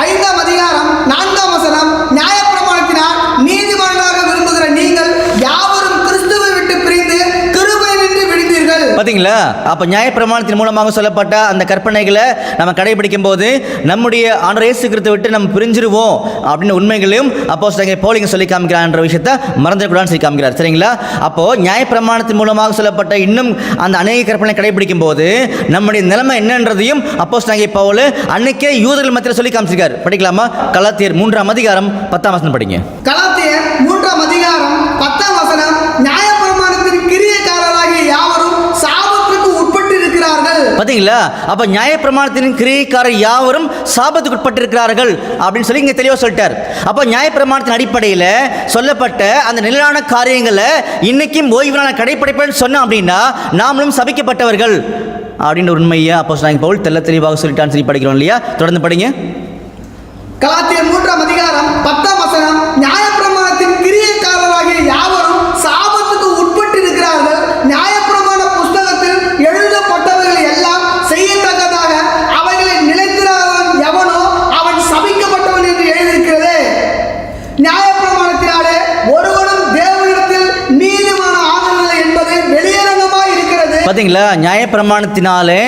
5ஆம் அதிகாரம் 4ஆம் வசனம், நியாயப்பிரமாணத்தினால் நீதிமான்களாக விரும்புகிற நீங்கள் யாவரும் கிறிஸ்துவை விட்டு பிரிந்து கிருபை நின்று விடுவீர்கள். பார்த்தீங்களா? அப்போ நியாயப்பிரமாணத்தின் மூலமாக சொல்லப்பட்ட அந்த கற்பனைகளை நம்ம கடைபிடிக்கும் போது நம்முடைய ஆண்டவர் இயேசு கிறிஸ்துவை விட்டு நம்ம பிரிஞ்சிருவோம் அப்படின்னு உண்மைகளையும் அப்போஸ்தலனாகிய பவுல் இங்கே சொல்லி காமிக்கிறான்ற விஷயத்தை மறந்துடக்கூடாதுன்னு சொல்லி காமிக்கிறார். சரிங்களா? அப்போது நியாயப்பிரமாணத்தின் மூலமாக சொல்லப்பட்ட இன்னும் அந்த அநேக கற்பனை கடைபிடிக்கும் போது நம்முடைய நிலைமை என்னன்றதையும் அப்போஸ்தலனாகிய பவுல் அன்னைக்கே யூதர்கள் மத்தியில் சொல்லி காமிச்சிருக்கார். படிக்கலாமா? கலாத்தியர் 3ஆம் அதிகாரம் 10ஆம் வசனம் படிங்க. கலாத்தியர் 3ஆம் அதிகாரம் 10ஆம் வசனம், நியாயப்பிரமாணத்தின் கிரியைக்காரராகிய யாவரும் சாபத்துக்கு உட்பட்டு இருக்கிறார்கள். பார்த்தீங்களா? அப்போ நியாயப்பிரமாணத்தின் கிரியைக்காரர் யாவரும் சாபத்துக்கு உட்பட்டிருக்கிறார்கள் அப்படின்னு சொல்லி இங்கே தெளிவாக சொல்லிட்டார். அப்போ நியாயப்பிரமாணத்தின் அடிப்படையில் சொல்லப்பட்ட அந்த நிலையான காரியங்களை இன்னைக்கும் ஓய்வு நாள் கடைப்பிடிப்பேன்னு சொன்னோம் அப்படின்னா நாமளும் சபிக்கப்பட்டவர்கள் அப்படின்ற உண்மையை அப்போஸ்தலனாகிய பவுல் தெளிவாக சொல்லிட்டான்னு சொல்லி படிக்கிறோம் இல்லையா? தொடர்ந்து படிங்க. கலாத்தியர் 3ஆம் அதிகாரம் 10ஆம் வசனம், நியாயப்பிரமாணத்தின் கிரியைக்காரராகிய யாவரும் சாபத்துக்கு உட்பட்டு இருக்கிறார்கள். நியாயப்பிரமாண புஸ்தகத்தில் எழுதப்பட்டவர்கள் எல்லாம் செய்யத்தக்கதாக அவைகளை நிலைத்திராதவன் எவனோ அவன் சபிக்கப்பட்டவன் என்று எழுதியிருக்கிறது. நியாயப்பிரமாணத்தினாலே ஒருவனும் தேவனிடத்தில் நீதிமான ஆகவில்லை என்பது வெளியரங்கமாய் இருக்கிறது. பார்த்தீங்களா? நியாயப்பிரமாணத்தினாலே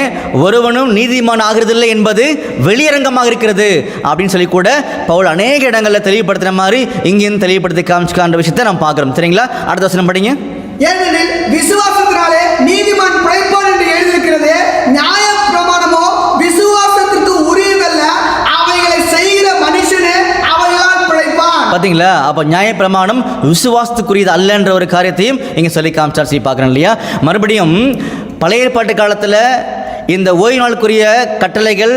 ஒருவனும் நீதிமான் ஆகிறதில்லை என்பது வெளியரங்கமாக இருக்கிறது அப்படின்னு சொல்லி கூட பவுல் அநேக இடங்களில் தெளிவுபடுத்துகிற மாதிரி இங்கேயும் தெளிவுபடுத்தி காமிச்சுக்கான்ற விஷயத்தை நம்ம பார்க்குறோம். சரிங்களா? அடுத்த வசனம் படிங்க. ஏனெனில் விசுவாசத்தினாலே நீதிமான் பிழைப்பான் என்று எழுதியிருக்கிறது. நியாயப்பிரமாணமோ விசுவாசத்திற்கு உரியதல்ல, அவைகளை செய்கிற மனுஷனே அவைகளால் பிழைப்பான். பார்த்தீங்களா? அப்போ நியாயப்பிரமாணம் விசுவாசத்துக்குரியது அல்லன்ற ஒரு காரியத்தையும் இங்கே சொல்லி காமிச்சார் சொல்லி பார்க்குறோம் இல்லையா? மறுபடியும் பழைய ஏற்பாட்டு காலத்தில் இந்த ஓய்வு நாளுக்குரிய கட்டளைகள்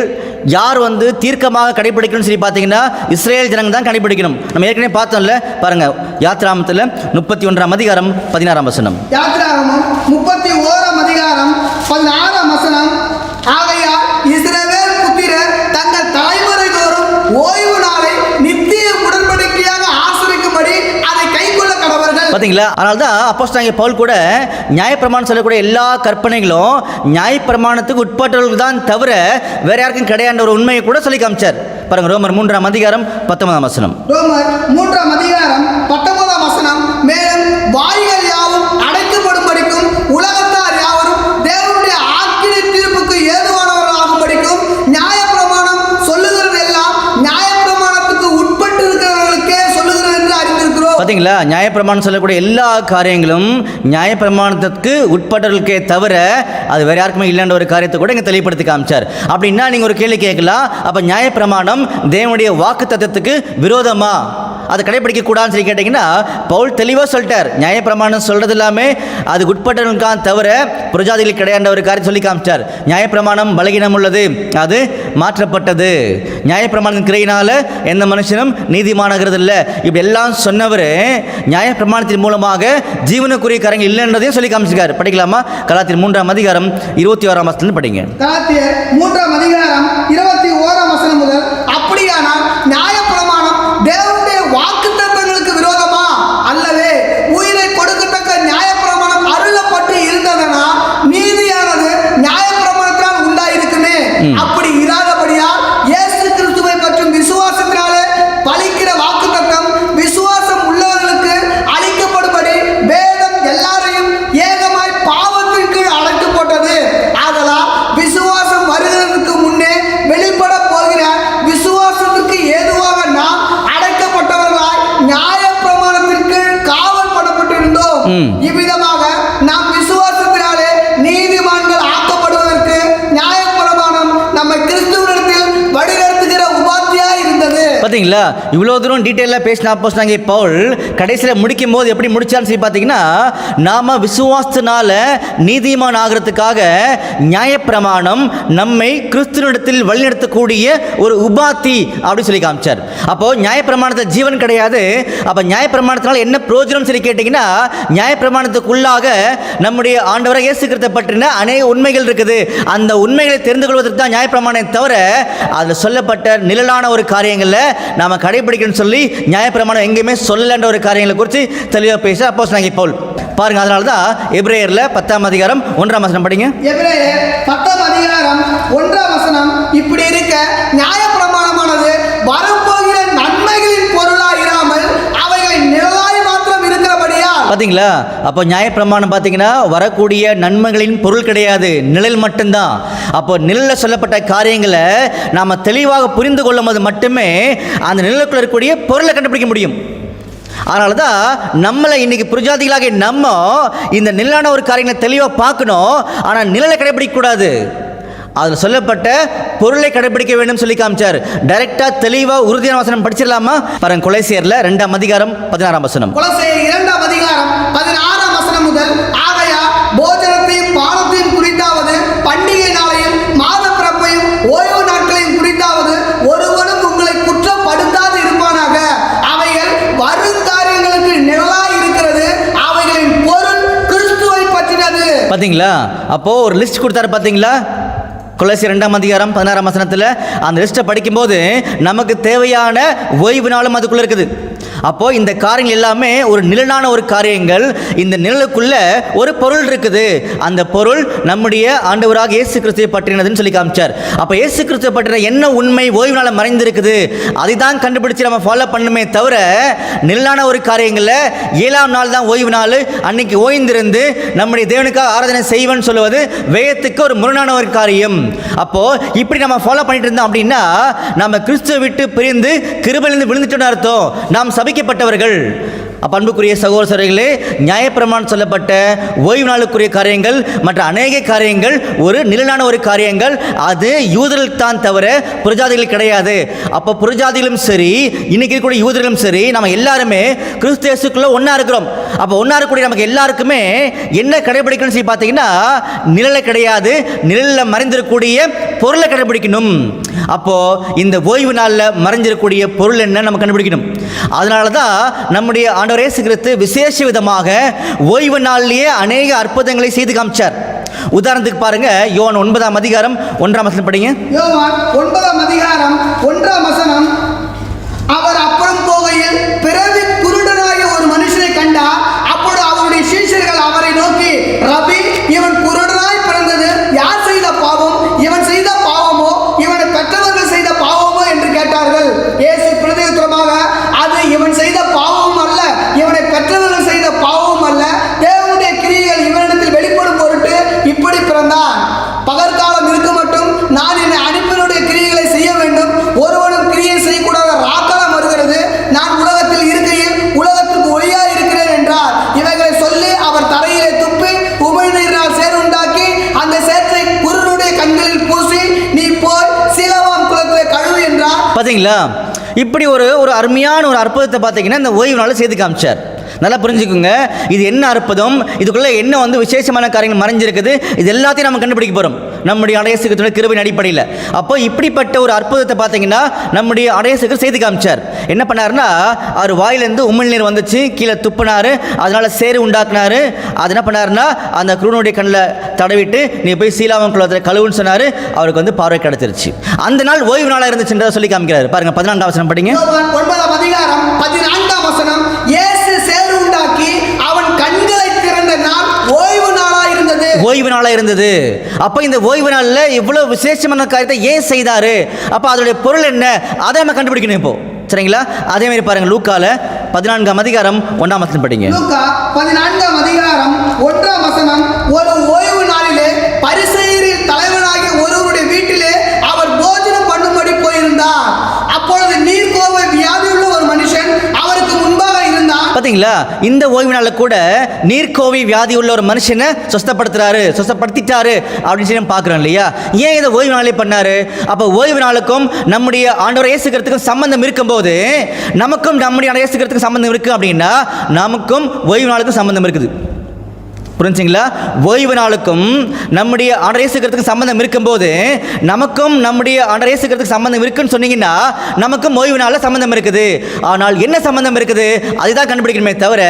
யார் தீர்க்கமாக கடைபிடிக்கணும்னு சொல்லி பார்த்தீங்கன்னா இஸ்ரேல் ஜனங்கள் தான் கடைபிடிக்கணும். நம்ம ஏற்கனவே பார்த்தோம்ல, பாருங்க, யாத்ராகமத்தில் 31ஆம் அதிகாரம் 16ஆம் வசனம். யாத்ராகமம் 31ஆம் அதிகாரம் 16ஆம் வசனம், ஆகையால் இஸ்ரவேல் புத்திரர் தங்கள் தலைமுறை தோறும் ஓய்வு நாளை நித்திய உடன்படிக்கையாக ஆசரிக்கும்படி அதை கைக்கொள்ள கடவர்கள். பார்த்தீங்களா? அதனால தான் அப்போஸ்தலனாகிய பவுல் கூட நியாயப்பிரமாணம் சொல்லக்கூடிய எல்லா கற்பனைகளும் நியாயப்பிரமாணத்துக்கு உட்பட்டவர்கள் தான் தவிர வேற யாருக்கும் கிடையாதுன்ற ஒரு உண்மையை கூட சொல்லி காமிச்சார். பாருங்க, ரோமர் 3ஆம் அதிகாரம் 19ஆம் வசனம். ரோமர் 3ஆம் அதிகாரம் 19ஆம் வசனம், மேலும் வாய்கள் யாவும் அடைக்கப்படும்படிக்கும் உலகத்தார் யாவரும் தேவனுடைய ஆக்கினை தீர்ப்புக்கு ஏதுவானவர்கள் ஆகும்படிக்கும் நியாயப்பிரமாணம் சொல்லுகிறது எல்லாம் நியாயப்பிரமாணத்துக்கு உட்பட்டு இருக்கிறவர்களுக்கே சொல்லுகிறது என்று அறிந்திருக்கிறோம். பார்த்தீங்களா? நியாயப்பிரமாணம் சொல்லக்கூடிய எல்லா காரியங்களும் நியாயப்பிரமாணத்துக்கு உட்பட்டவர்களுக்கே தவிர அது வேற யாருக்குமே இல்லைன்ற ஒரு காரியத்தை கூட இங்கே தெளிவுபடுத்தி காமிச்சார். அப்படின்னா நீங்கள் ஒரு கேள்வி கேட்கலாம், அப்போ நியாயப்பிரமாணம் தேவனுடைய வாக்கு தத்தத்துக்கு விரோதமா அதை கடைபிடிக்கக்கூடாதுன்னு சொல்லி கேட்டிங்கன்னா பவுல் தெளிவாக சொல்லிட்டார். நியாயப்பிரமாணம் சொல்கிறது எல்லாமே அது உட்பட்டவனுக்கான தவிர புரஜாதிகள் கிடையாண்ட ஒரு காரியம் சொல்லி காமிச்சார். நியாயப்பிரமாணம் பலகீனம் உள்ளது, அது மாற்றப்பட்டது. நியாயப்பிரமாணத்தின் கிரையினால் எந்த மனுஷனும் நீதிமானாகிறது இல்லை. இப்படி எல்லாம் சொன்னவர் நியாயப்பிரமாணத்தின் மூலமாக ஜீவனுக்குரிய காரியங்கள் இல்லைன்றதையும் சொல்லி காமிச்சிருக்காரு. படிக்கலாமா? கலாத்தியர் 3ஆம் அதிகாரம் 21ஆம் வசனம் படிங்க. கலாத்தியர் 3ஆம் அதிகாரம் 21ஆம் வசனம் முதல், அப்படியானால் நியாயப்பிரமாணம் தேவனுடைய வாக்குத்தத்தங்களுக்கு விரோதமா? அல்லவே, உயிரை கொடுக்கத்தக்க நியாயப்பிரமாணம் அருளப்பட்டு இருந்ததனா நீதியானது நியாயப்பிரமாணத்தால் உண்டாயிருக்குமே. அப்படி இராதபடியால் இயேசு கிறிஸ்துவை பற்றும் விசுவாசத்தினாலே பலிக்கிற வாக்குத்தத்தம் விசுவாசம் உள்ளவர்களுக்கு அளிக்கப்படும்படி வேதம் எல்லாரையும் ஏகமாய் பாவத்தின் கீழ் அழைத்து போட்டது. ஆதலால் விசுவாசம் வருகிறதுக்கு முன்னே வெளிப்பட போகிற விசுவாசத்துக்கு ஏதுவாக நாம் அடைக்கப்பட்டவர்களாய் நியாயப்பிரமாணத்தின் கீழ் காவல் படப்பட்டிருந்தோம். இவ்விதமாக நாம் விசுவாசத்தினாலே நீதிமான்கள் ஆக்கப்படுவதற்கு நியாயப்பிரமாணம் நம்மை கிறிஸ்துவினிடத்தில் வழிநடத்துகிற உபாத்தியாய் இருந்தது. பார்த்தீங்களா? இவ்வளோ தூரம் டீட்டெயிலாக பேசின அப்போஸ்தலனாகிய பவுல் கடைசியில் முடிக்கும் போது எப்படி முடிச்சான்னு சொல்லி பார்த்தீங்கன்னா, நாம விசுவாசத்தினால நீதிமான் ஆகிறதுக்காக நியாயப்பிரமாணம் நம்மை கிறிஸ்துவினிடத்தில் வழிநடத்தக்கூடிய ஒரு உபாத்தி அப்படி சொல்லி காமிச்சார். அப்போ நியாயப்பிரமாணத்தை ஜீவன் கிடையாது. அப்போ நியாயப்பிரமாணத்தினால என்ன பிரயோஜனம் சொல்லி கேட்டிங்கன்னா, நியாயப்பிரமாணத்துக்குள்ளாக நம்முடைய ஆண்டவராக இயேசு கிறிஸ்துவை பற்றின அநேக உண்மைகள் இருக்குது. அந்த உண்மைகளை தெரிந்து கொள்வதற்கு தான் நியாயப்பிரமாணத்தை தவிர அதில் சொல்லப்பட்ட நிழலான ஒரு காரியங்களில் நாம கடைபிடிக்கணும்னு சொல்லி நியாயப்பிரமாணம் எங்கேயுமே சொல்லலன்ற ஒரு காரியங்களை குறித்து தெளிவாக பேச அப்போஸ்தலனாகிய பவுல் பாருங்க. அதனால தான் எபிரேயர்ல 10ஆம் அதிகாரம் 1ஆம் வசனம் படிங்க. எபிரேயர் 10ஆம் அதிகாரம் 1ஆம் வசனம், இப்படி இருக்க நியாயப்பிரமாணமானது வரப்போகிற நன்மைகளின் பொருளாய் இராமல் அவைகளின் நிழலாய் மாத்திரம் இருக்கிறபடியா. பாத்தீங்களா? அப்போ நியாயப்பிரமாணம் பார்த்தீங்கன்னா வரக்கூடிய நன்மைகளின் பொருள் கிடையாது, நிழல் மட்டும்தான். அப்போ நிழலில் சொல்லப்பட்ட காரியங்களை நாம் தெளிவாக புரிந்து கொள்ளும் போது மட்டுமே அந்த நிழலுக்குள்ள இருக்கக்கூடிய பொருளை கண்டுபிடிக்க முடியும். அதனால தான் நம்மளை இன்னைக்கு புரஜாதிகளாக நம்ம இந்த நிழலான ஒரு காரியங்களை தெளிவாக பார்க்கணும். ஆனால் நிழலை கடைபிடிக்கக்கூடாது, அதில் சொல்லப்பட்ட பொருளை கடைபிடிக்க வேண்டும் சொல்லி காமிச்சார். டைரக்டாக தெளிவாக உறுதியான வசனம் படிச்சிடலாமா? பாருங்க, கொலைசியர்ல 2ஆம் அதிகாரம் 16ஆம் வசனம். கொலைசியர் 2ஆம் அதிகாரம் 16ஆம் வசனம் முதல், ஆகையா போஜனத்தையும் பானத்தையும் குறித்தாவது பண்டிகை நாளையும் மாத பிறப்பையும் ஓய்வு நாட்களையும் குறித்தாவது ஒருவனும் உங்களை குற்றப்படுத்தாது இருப்பானாக. அவைகள் வருங்காரியங்களுக்கு நிழலாய் இருக்கிறது, அவைகளின் பொருள் கிறிஸ்துவை பற்றினது. பார்த்தீங்களா? அப்போ ஒரு லிஸ்ட் கொடுத்தாரு. பார்த்தீங்களா? கொலைசியர் 2ஆம் அதிகாரம் 16ஆம் வசனத்தில் அந்த லிஸ்ட்டை படிக்கும்போது நமக்கு தேவையான ஓய்வு நாளும் அதுக்குள்ளே இருக்குது. அப்போ இந்த காரியங்கள் எல்லாமே ஒரு நிழலான ஒரு காரியங்கள். இந்த நிழலுக்குள்ள ஒரு பொருள் இருக்குது. அந்த பொருள் நம்முடைய ஆண்டவராக இயேசு கிறிஸ்துவை பற்றினதுன்னு சொல்லி காமிச்சார். அப்போ இயேசு கிறிஸ்துவை பற்றின என்ன உண்மை ஓய்வு நாள் மறைந்திருக்குது, அதை தான் கண்டுபிடிச்சு நம்ம ஃபாலோ பண்ணுமே தவிர நிழலான ஒரு காரியங்களில் 7ஆம் நாள் தான் ஓய்வு நாள், அன்னைக்கு ஓய்ந்திருந்து நம்முடைய தேவனுக்காக ஆராதனை செய்வேன்னு சொல்லுவது வேதத்துக்கு ஒரு முரணான ஒரு காரியம். அப்போ இப்படி நம்ம ஃபாலோ பண்ணிட்டு இருந்தோம் அப்படின்னா நம்ம கிறிஸ்துவை விட்டு பிரிந்து கிருபையிலிருந்து விழுந்துட்டோம்னு அர்த்தம். நாம் சபிக்கப்பட்டவர்கள். அன்புக்குரிய சகோதரர்களே, நியாயப்பிரமாணம் சொல்லப்பட்ட ஓய்வு நாளுக்குரிய காரியங்கள் மற்ற அநேக காரியங்கள் ஒரு நிழலான ஒரு காரியங்கள். அது யூதர்களுக்கு தான் தவிர புரஜாதிகள் கிடையாது. அப்போ புரஜாதிகளும் சரி, இன்னைக்கு கூட யூதர்களும் சரி, நம்ம எல்லாருமே கிறிஸ்து இயேசுக்குள்ள ஒன்றா இருக்கிறோம். அப்போ ஒன்றா இருக்கக்கூடிய நமக்கு எல்லாருக்குமே என்ன கடைபிடிக்கணும்னு சொல்லி பார்த்தீங்கன்னா, நிழலை கிடையாது, நிழலில் மறைந்திருக்கக்கூடிய பொருளை கடைபிடிக்கணும். அப்போ இந்த ஓய்வு நாளில் மறைஞ்சிருக்கக்கூடிய பொருள் என்ன நம்ம கண்டுபிடிக்கணும். அதனால தான் நம்முடைய ஆண்டவர் இயேசு கிறிஸ்து விசேஷ விதமாக ஓய்வு நாளிலேயே அநேக அற்புதங்களை செய்து காமிச்சார். உதாரணத்துக்கு பாருங்க, யோவான் 9ஆம் அதிகாரம் 1ஆம் வசனம் படிங்க. யோவான் 9ஆம் அதிகாரம் 1ஆம் வசனம், அவர் அப்புறம் போகையில் பிறவி குருடனாகிய ஒரு மனுஷனை கண்டார். அப்பொழுது அவருடைய சீஷர்கள் அவரை நோக்கி, ரபி, இவன் குருடனாய் பிறந்தது யார் செய்த பாவம்? இவன் செய்த பாவமோ இவனை பெற்றவர்கள் செய்த பாவமோ என்று கேட்டார்கள். இயேசு பிரதியுத்தரமாக, அது இவன் செய்த பாவமும் அல்ல, இவனை பெற்றவர்கள் செய்த பாவமும் அல்ல, தேவனுடைய கிரியைகள் இவனிடத்தில் வெளிப்படும் பொருட்டு இப்படி பிறந்தான். பகற்காலம் இருக்க மட்டும் நான் என்னை அனுப்பினுடைய கிரியைகளை செய்ய வேண்டும். ஒருவனும் கிரியை செய்யக்கூடாத ராக்காலம் வருகிறது. நான் உலகத்தில் இருக்கையில் உலகத்துக்கு ஒளியா இருக்கிறேன் என்றார். இவைகளை சொல்லி அவர் தரையிலே துப்பி உமிழ்நீரினால் சேறுண்டாக்கி அந்த சேற்றை குருனுடைய கண்களில் பூசி, நீ போய் சீலவாம் குளத்திலே கழுவு என்றார். பாத்தீங்களா? இப்படி ஒரு ஒரு அருமையான ஒரு அற்புதத்தை பார்த்தீங்கன்னா இந்த ஓய்வு நாள் செய்து காமிச்சார். நல்லா புரிஞ்சுக்குங்க, இது என்ன அற்புதம், இதுக்குள்ளே என்ன விசேஷமான காரியங்கள் மறைஞ்சிருக்குது, இது எல்லாத்தையும் நம்ம கண்டுபிடிக்க போகிறோம் நம்முடைய அடையசுக்கிற கிருபையின் அடிப்படையில். அப்போ இப்படிப்பட்ட ஒரு அற்புதத்தை பார்த்தீங்கன்னா நம்முடைய அடையசுக்கு செய்து காமிச்சார். என்ன பண்ணாருன்னா, அவர் வாயிலேருந்து உமிழ்நீர் வந்துச்சு, கீழே துப்புனாரு, அதனால சேறு உண்டாக்குனாரு. அது என்ன பண்ணாருன்னா அந்த குருனுடைய கண்ணில் தடவிட்டு நீ போய் சீலாவன் குளத்தில் கழுவுன்னு சொன்னார். அவருக்கு பார்வை கிடைச்சிருச்சு. அந்த நாள் ஓய்வு நாளாக இருந்துச்சுன்றதை சொல்லி காமிக்கிறாரு. பாருங்க 14ஆம் வசனம் படிங்க. 9ஆம் அதிகாரம் 14ஆம் வசனம், இயேசு சேறு உண்டாக்கி அவன் கண்களை திறந்த நாள் ஓய்வு நாளா இருந்தது. ஓய்வு நாளா இருந்தது. அப்ப இந்த ஓய்வு நாள்ல இவ்வளவு விசேஷமான காரியத்தை ஏன் செய்தாரு, அப்ப அதோட பொருள் என்ன, அதை நம்ம கண்டுபிடிக்கணும் இப்போ. சரிங்களா? அதே மாதிரி பாருங்க லூக்கால 14ஆம் அதிகாரம் 1ஆம் வசனம் படிங்க. லூக்கா 14ஆம் அதிகாரம் 1ஆம் வசனம், ஒரு ஓய்வு நாளிலே பரிசேயரின் தலைவனாகிய ஒருவருடைய வீட்டிலே அவர் போஜனம் பண்ணும்படி போயிருந்தார். அப்பொழுது நீர்க்கோவை வியாதியுள்ள ஒரு மனுஷன் அவருக்கு முன்பாக இருந்தான். பாத்தீங்களா? இந்த ஓய்வு நாளில் கூட நீர்க்கோவை வியாதி உள்ள ஒரு மனுஷனை சொஸ்தப்படுத்திட்டாரு அப்படின்னு சொல்லி பார்க்குறோம் இல்லையா? ஏன் இதை ஓய்வு நாளே பண்ணாரு? அப்போ ஓய்வு நாளுக்கும் நம்முடைய ஆண்டவரை இயேசுக்கிறதுக்கும் சம்பந்தம் இருக்கும்போது நமக்கும் நம்முடைய ஆண்டவரை இயேசுக்கிறதுக்கு சம்பந்தம் இருக்கு அப்படின்னா நமக்கும் ஓய்வு நாளுக்கும் சம்பந்தம் இருக்குது. புரிஞ்சுங்களா? ஓய்வு நாளுக்கும் நம்முடைய ஆண்டவரை இயேசுக்கிறதுக்கு சம்பந்தம் இருக்கும்போது நமக்கும் நம்முடைய ஆண்டவரை இயேசுக்கிறதுக்கு சம்பந்தம் இருக்குன்னு சொன்னீங்கன்னா நமக்கும் ஓய்வு நாளில் சம்பந்தம் இருக்குது. ஆனால் என்ன சம்பந்தம் இருக்குது அதுதான் கண்டுபிடிக்கணுமே தவிர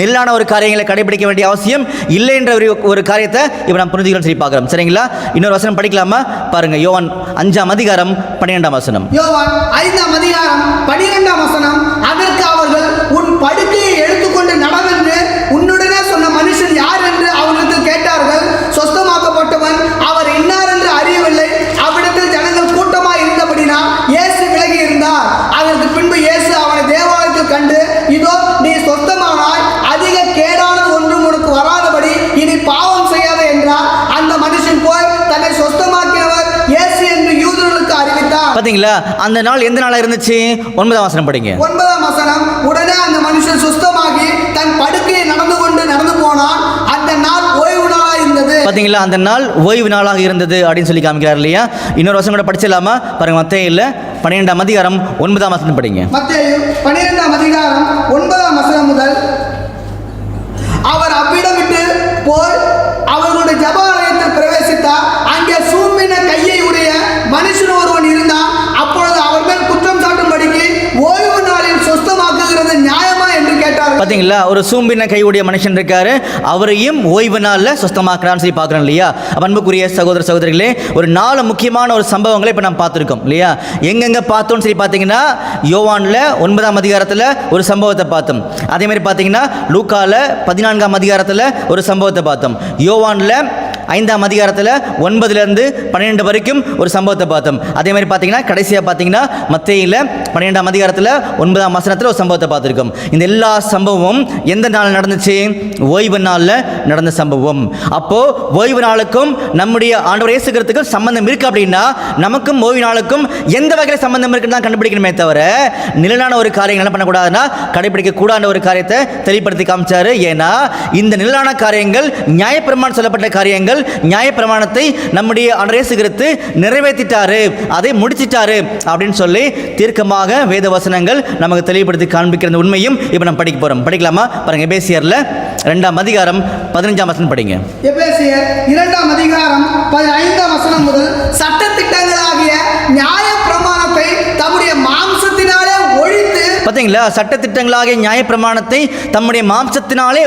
நில்லான ஒரு காரியங்களை கடைபிடிக்க வேண்டிய அவசியம் இல்லை என்ற ஒரு காரியத்தை இப்போ நம்ம புரிஞ்சுக்கணும் சொல்லி பார்க்குறோம். சரிங்களா? இன்னொரு வசனம் படிக்கலாமா? பாருங்க யோவான் 5ஆம் அதிகாரம் 12ஆம் வசனம். யோவான் 5ஆம் அதிகாரம் 12ஆம் வசனம், அதற்கு அவர்கள் உன் படுக்கையை எடுத்துக்கொண்டு நடவென்று உன்னுடனே சொன்ன மனுஷன் யார் என்று அவர்களுக்கு கேட்டார்கள். சொஸ்தமாக்கப்பட்டவன் அவர் இன்னார் என்று அறியவில்லை. அவ்விடத்தில் ஜனங்கள் கூட்டமாக இருந்தபடினால் இயேசு விலகி இருந்தார். அதற்கு பின்பு இயேசு அவனை தேவாலயத்தில் கண்டு, இதோ நீ சொஸ்தமானாய், அதிக கேடானது ஒன்றும் உனக்கு வராதபடி இனி பாவம் செய்யாத என்றார். அந்த மனுஷன் போய் தன்னை சொஸ்தமாக்கினவர் இயேசு என்று யூதர்களுக்கு அறிவித்தார். பாத்தீங்களா? அந்த நாள் எந்த நாளா இருந்துச்சு? 9ஆம் வசனம் படிங்க. 9ஆம் வசனம், உடனே அந்த மனுஷன் சுஸ்தமாகி தன் படுக்கையை நடந்து போனான். அந்த நாள் ஓய்வு நாளாக இருந்தது. பாத்தீங்களா? அந்த நாள் ஓய்வு நாளாக இருந்தது அப்படின்னு சொல்லி காமிக்கிறார் இல்லையா? இன்னொரு வசனம் கூட படிச்சிடலாமா? பாருங்க மத்தேயுல 12ஆம் அதிகாரம் 9ஆம் வசனம் படிங்க. மத்தேயு 12ஆம் அதிகாரம் 9ஆம் வசனம் முதல், அவர் அவ்விடம் விட்டு போய் அவர்களுடைய ஜெபாலயத்தில் பிரவேசித்தார். அங்கே சூம்பின கையை உடைய மனுஷன் ஒருவன் இருந்தான். அப்பொழுது அவர் மேல் குற்றம் சாட்டும்படிக்கு ஓய்வு நாளில் சொஸ்தமாக்குகிறது நியாயமா என்று கேட்டார். பாத்தீங்களா? ஒரு சூம்பின கையுடைய மனுஷன் இருக்காரு, அவரையும் ஓய்வு நாளில் சொஸ்தமாக்குறான்னு சொல்லி பார்க்குறோம் இல்லையா? அன்புக்குரிய சகோதர சகோதரிகளே, ஒரு 4 முக்கியமான ஒரு சம்பவங்களை இப்போ நம்ம பார்த்துருக்கோம் இல்லையா? எங்கெங்க பார்த்தோம்னு சொல்லி பார்த்தீங்கன்னா யோவானில் 9ஆம் அதிகாரத்தில் ஒரு சம்பவத்தை பார்த்தோம். அதே மாதிரி பார்த்தீங்கன்னா லூக்கால 14ஆம் அதிகாரத்தில் ஒரு சம்பவத்தை பார்த்தோம். யோவானில் 5ஆம் அதிகாரத்தில் 9லேருந்து 12 வரைக்கும் ஒரு சம்பவத்தை பார்த்தோம். அதே மாதிரி பார்த்தீங்கன்னா கடைசியாக பார்த்தீங்கன்னா மத்தேயுல 12ஆம் அதிகாரத்தில் 9ஆம் வசனத்தில் ஒரு சம்பவத்தை பார்த்துருக்கோம். இந்த எல்லா சம்பவமும் எந்த நாள் நடந்துச்சு? ஓய்வு நாளில் நடந்த சம்பவம். அப்போ ஓய்வு நாளுக்கும் நம்முடைய ஆண்டவர் இயேசுக்கிறதுக்கும் சம்பந்தம் இருக்கு அப்படின்னா நமக்கும் ஓய்வு நாளுக்கும் எந்த வகையில் சம்பந்தம் இருக்குன்னு தான் கண்டுபிடிக்கணுமே தவிர நிழலான ஒரு காரியம் என்ன பண்ணக்கூடாதுன்னா கடைபிடிக்க கூடாத ஒரு காரியத்தை தெளிவுபடுத்தி காமிச்சாரு. ஏன்னா இந்த நிழலான காரியங்கள் நியாயப்பிரமாணம் சொல்லப்பட்ட காரியங்கள், நியாயப்பிரமாணத்தை நம்முடைய ஆண்டவர் இயேசு கிறிஸ்து நிறைவேற்றிட்டாரு, அதை முடிச்சிட்டாரு அப்படின்னு சொல்லி தீர்க்கமாக வேத வசனங்கள் நமக்கு தெளிவுபடுத்தி காண்பிக்கிற உண்மையும் இப்போ நம்ம படிக்க போறோம். படிக்கலாமா? பாருங்க எபேசியர்ல 2ஆம் அதிகாரம் 15ஆம் வசனம் படிங்க. எபேசியர் 2ஆம் அதிகாரம் 15ஆம் வசனம் முதல், சட்டதிட்டங்களாகிய நியாயப்பிரமாணத்தை தம்முடைய மாம்சத்தினாலே ஒழித்து. பாத்தீங்களா? சட்டதிட்டங்களாகிய நியாயப்பிரமாணத்தை தம்முடைய மாம்சத்தினாலே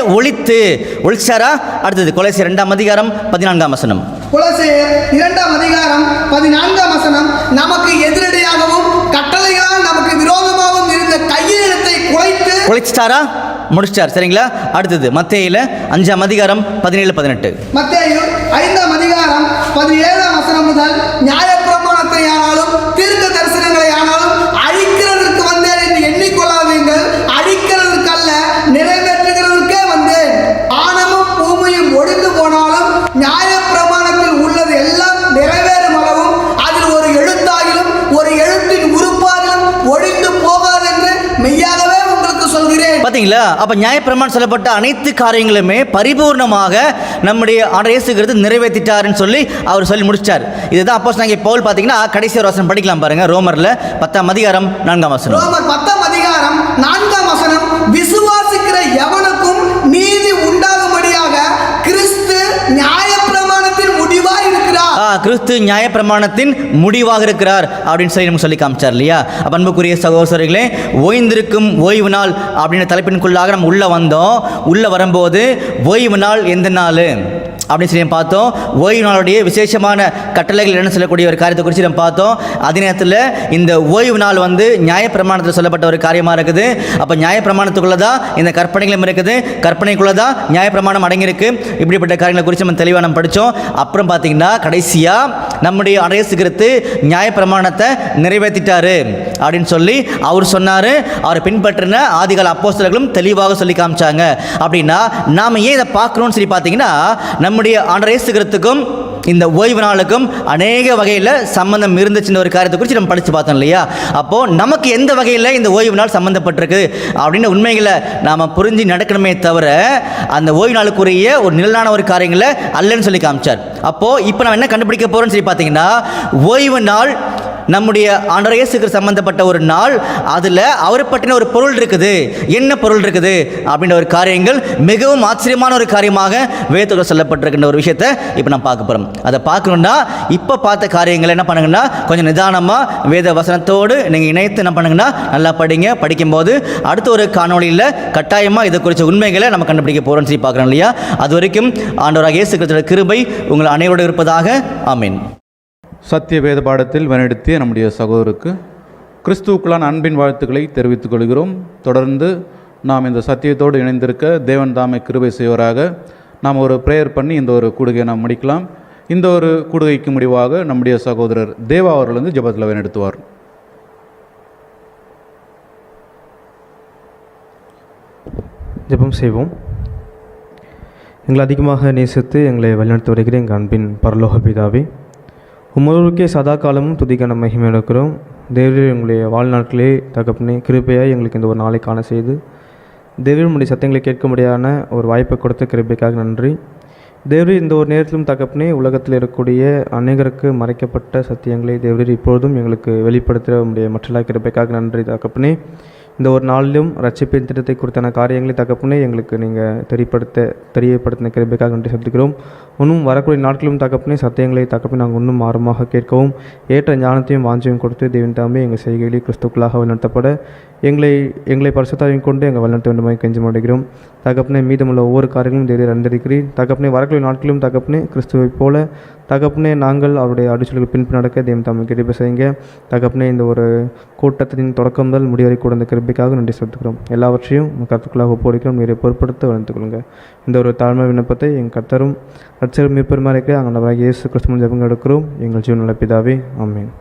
ஒழிச்சாரா? அடுத்தது கொலோசியர் 2ஆம் அதிகாரம் 14ஆம் வசனம். கொலோசியர் 2ஆம் அதிகாரம் 14ஆம் வசனம், நமக்கு எதிரடையாகவும் கட்டளைகளால் நமக்கு விரோதமாகவும் இருந்த கையெழுத்தை குலைச்சிட்டாரா? முடிச்சிட்டார். சரிங்களா? அடுத்தது மத்தேயுல 5ஆம் அதிகாரம் 17-18. மத்தேயு 5ஆம் அதிகாரம் 17ஆம் வசனம் முதல், நியாயப்பிரமாணத்தை ஆனாலும் தீர்க்க தரிசனங்களை ஆனாலும் அழிக்கிறதற்கு வந்தேன் என்று எண்ணிக்கொள்ளாதீர்கள், அழிக்கிறதற்கு அல்ல நிறைவேற்றுகிறதற்கே வந்தேன். வானமும் பூமியும் ஒழிந்து போனாலும் நியாயப்பிரமாணத்தில் உள்ளது எல்லாம் நிறைவேறும் அளவும் அதில் ஒரு எழுத்தாகிலும் ஒரு எழுத்தின் உறுப்பாகிலும் ஒழிந்து போகாது என்று மெய்யாகவே உங்களுக்கு சொல்கிறேன். பாத்தீங்களா? பார்த்தீங்களா? அப்போ நியாயப்பிரமாணம் சொல்லப்பட்ட அனைத்து காரியங்களுமே பரிபூர்ணமாக நம்முடைய ஆண்டவர் இயேசு கிறிஸ்து நிறைவேற்றிட்டாருன்னு சொல்லி அவர் சொல்லி முடிச்சிட்டார். இதுதான் அப்போஸ்தலனாகிய பவுல் பார்த்தீங்கன்னா கடைசி ஒரு வசனம் படிக்கலாம் பாருங்க. ரோமரில் 10ஆம் அதிகாரம் 4ஆம் வசனம். ரோமர் 10ஆம் அதிகாரம் 4ஆம் வசனம், விசுவாசிக்கிற எவனுக்கும் நீதி உண்டாகும்படியாக கிறிஸ்து நியாயப்பிரமாணத்தின் முடிவாய் இருக்கிறார். கிறிஸ்து நியாயப்பிரமாணத்தின் முடிவாக இருக்கிறார் அப்படின்னு சொல்லி நமக்கு சொல்லி காமிச்சார் இல்லையா? அப்ப அன்புக்குரிய சகோதரர்களே, ஓய்ந்திருக்கும் ஓய்வு நாள் அப்படின்ற தலைப்பின்குள்ளாக நம்ம உள்ள வந்தோம். உள்ள வரும்போது ஓய்வு நாள் எந்த நாள் அப்படின்னு சொல்லி பார்த்தோம். ஓய்வு நாளுடைய விசேஷமான கட்டளைகள் என்ன சொல்லக்கூடிய ஒரு காரியத்தை குறித்து நம்ம பார்த்தோம். அதே நேரத்தில் இந்த ஓய்வு நாள் நியாயப்பிரமாணத்தில் சொல்லப்பட்ட ஒரு காரியமாக இருக்குது. அப்போ நியாயப்பிரமாணத்துக்குள்ளே தான் இந்த கற்பனைகளும் இருக்குது, கற்பனைக்குள்ளே தான் நியாயப்பிரமாணம் அடங்கியிருக்கு. இப்படிப்பட்ட காரியங்களை குறித்து நம்ம தெளிவாக நம்ம படித்தோம். அப்புறம் பார்த்தீங்கன்னா கடைசியாக நம்முடைய இயேசு கிறிஸ்து நியாயப்பிரமாணத்தை நிறைவேற்றிட்டாரு அப்படின்னு சொல்லி அவர் சொன்னார். அவர் பின்பற்றின ஆதிகால அப்போஸ்தலர்களும் தெளிவாக சொல்லி காமிச்சாங்க. அப்படின்னா நாம் ஏன் இதை பார்க்கணும்னு சொல்லி பார்த்தீங்கன்னா, நம்முடைய ஆண்டவர் இயேசு கிறிஸ்துக்கும் இந்த ஓய்வு நாளுக்கும் அநேக வகையில் சம்பந்தம் இருந்துச்சுன்னு ஒரு காரியத்தை குறித்து நம்ம படித்து பார்த்தோம் இல்லையா? அப்போது நமக்கு எந்த வகையில் இந்த ஓய்வு நாள் சம்மந்தப்பட்டிருக்கு அப்படின்னு உண்மைகளை நாம் புரிஞ்சு நடக்கணுமே தவிர அந்த ஓய்வு நாளுக்குரிய ஒரு நிழலான ஒரு காரியங்களை அல்லன்னு சொல்லி காமிச்சார். அப்போது இப்போ நம்ம என்ன கண்டுபிடிக்க போகிறோம்னு சொல்லி பார்த்தீங்கன்னா, ஓய்வு நாள் நம்முடைய ஆண்டவர் இயேசுக்கு சம்பந்தப்பட்ட ஒரு நாள். அதில் அவரை பற்றின ஒரு பொருள் இருக்குது. என்ன பொருள் இருக்குது அப்படின்ற ஒரு காரியங்கள் மிகவும் ஆச்சரியமான ஒரு காரியமாக வேதத்தில் சொல்லப்பட்டிருக்கின்ற ஒரு விஷயத்தை இப்போ நம்ம பார்க்க போகிறோம். அதை பார்க்கணுன்னா இப்போ பார்த்த காரியங்களை என்ன பண்ணுங்கன்னா, கொஞ்சம் நிதானமாக வேத வசனத்தோடு நீங்கள் இணைத்து என்ன பண்ணுங்கன்னா நல்லா படிங்க. படிக்கும்போது அடுத்த ஒரு காணொலியில் கட்டாயமாக இதை குறித்த உண்மைகளை நம்ம கண்டுபிடிக்க போகிறோம்னு சொல்லி பார்க்குறோம் இல்லையா? அது வரைக்கும் ஆண்டவராகிய இயேசு கிறிஸ்துவின் கிருபை உங்கள் அனைவரோடு இருப்பதாக. ஆமீன். சத்திய வேத பாடத்தில் வழிநடத்திய நம்முடைய சகோதரருக்கு கிறிஸ்துவுக்குள்ளான அன்பின் வாழ்த்துக்களை தெரிவித்துக் கொள்கிறோம். தொடர்ந்து நாம் இந்த சத்தியத்தோடு இணைந்திருக்க தேவன் தாமே கிருபை செய்வராக. நாம் ஒரு ப்ரேயர் பண்ணி இந்த ஒரு கூடுகையை நாம் முடிக்கலாம். இந்த ஒரு கூடுகைக்கு முடிவாக நம்முடைய சகோதரர் தேவா அவர்கள் ஜெபத்தில் வழிநடத்துவார். ஜெபம் செய்வோம். எங்களை அதிகமாக நேசித்து எங்களை வழிநடத்தி வருகிற எங்கள் அன்பின் பரலோக பிதாவே, உம்மொருவருக்கே சதா காலமும் துதிக்கான மகிமை எடுக்கிறோம். தேவரீர் எங்களுடைய வாழ்நாட்களே தகப்பனே கிருபையாய் எங்களுக்கு இந்த ஒரு நாளை காண செய்து தேவரீர் உம்முடைய சத்தங்களை கேட்க முடியாத ஒரு வாய்ப்பை கொடுத்த கிருபைக்காக நன்றி. தேவரீர் இந்த ஒரு நேரத்திலும் தகப்பனே உலகத்தில் இருக்கக்கூடிய அநேகருக்கு மறைக்கப்பட்ட சத்தியங்களை தேவரீர் இப்பொழுதும் எங்களுக்கு வெளிப்படுத்துகிற உம்முடைய மற்றலா கிருபைக்காக நன்றி தகப்பனே. இந்த ஒரு நாளிலும் ரட்சிப்பின் திட்டத்தை குறித்தான காரியங்களை தகப்பனே எங்களுக்கு நீங்கள் தெரியப்படுத்தின கிருபைக்காக நன்றி செலுத்துகிறோம். இன்னும் வரக்கூடிய நாட்களும் தகப்பனே சத்தியங்களை தகப்பனே நாங்கள் இன்னும் ஆர்வமாக கேட்கவும் ஏற்ற ஞானத்தையும் வாஞ்சியும் கொடுத்து தேவன் தாமே எங்கள் செய்கைகளை கிறிஸ்துக்களாக வழிநடத்தப்பட எங்களை பரிசுத்தாவின் கொண்டு எங்கள் வழிநடத்த வேண்டுமாய் கெஞ்சி மாடுகிறோம். தகப்பனே மீதமுள்ள ஒவ்வொரு காரியங்களும் தேவரீர் அறிந்திருக்கிறீர். தகப்பனே வரக்கூடிய நாட்களிலும் தகப்பனே கிறிஸ்துவைப் போல தகப்பனே நாங்கள் அவருடைய அடிச்சொல்கள் பின்பற்றி நடக்க தேவன் தாமே கிருபை செய்யுங்க. தகப்பனே இந்த ஒரு கூட்டத்தின் தொடக்கம் முதல் முடிவரை கூட இந்த கிருபைக்காக நன்றி செலுத்துகிறோம். எல்லாவற்றையும் கருத்துக்களாக ஒப்புக்கொடுக்கிறோம். நீரை பொறுப்படுத்த வளர்த்துக் கொள்ளுங்க. இந்த ஒரு தாழ்மை விண்ணப்பத்தை எங்கள் கர்த்தரும் ரட்சகரும் மீட்பருமாய் இருக்கிற அங்கே இயேசு கிறிஸ்துவின் ஜெபங்கள் எடுக்கிறோம் எங்கள் ஜீவனுள்ள பிதாவே. ஆமென்.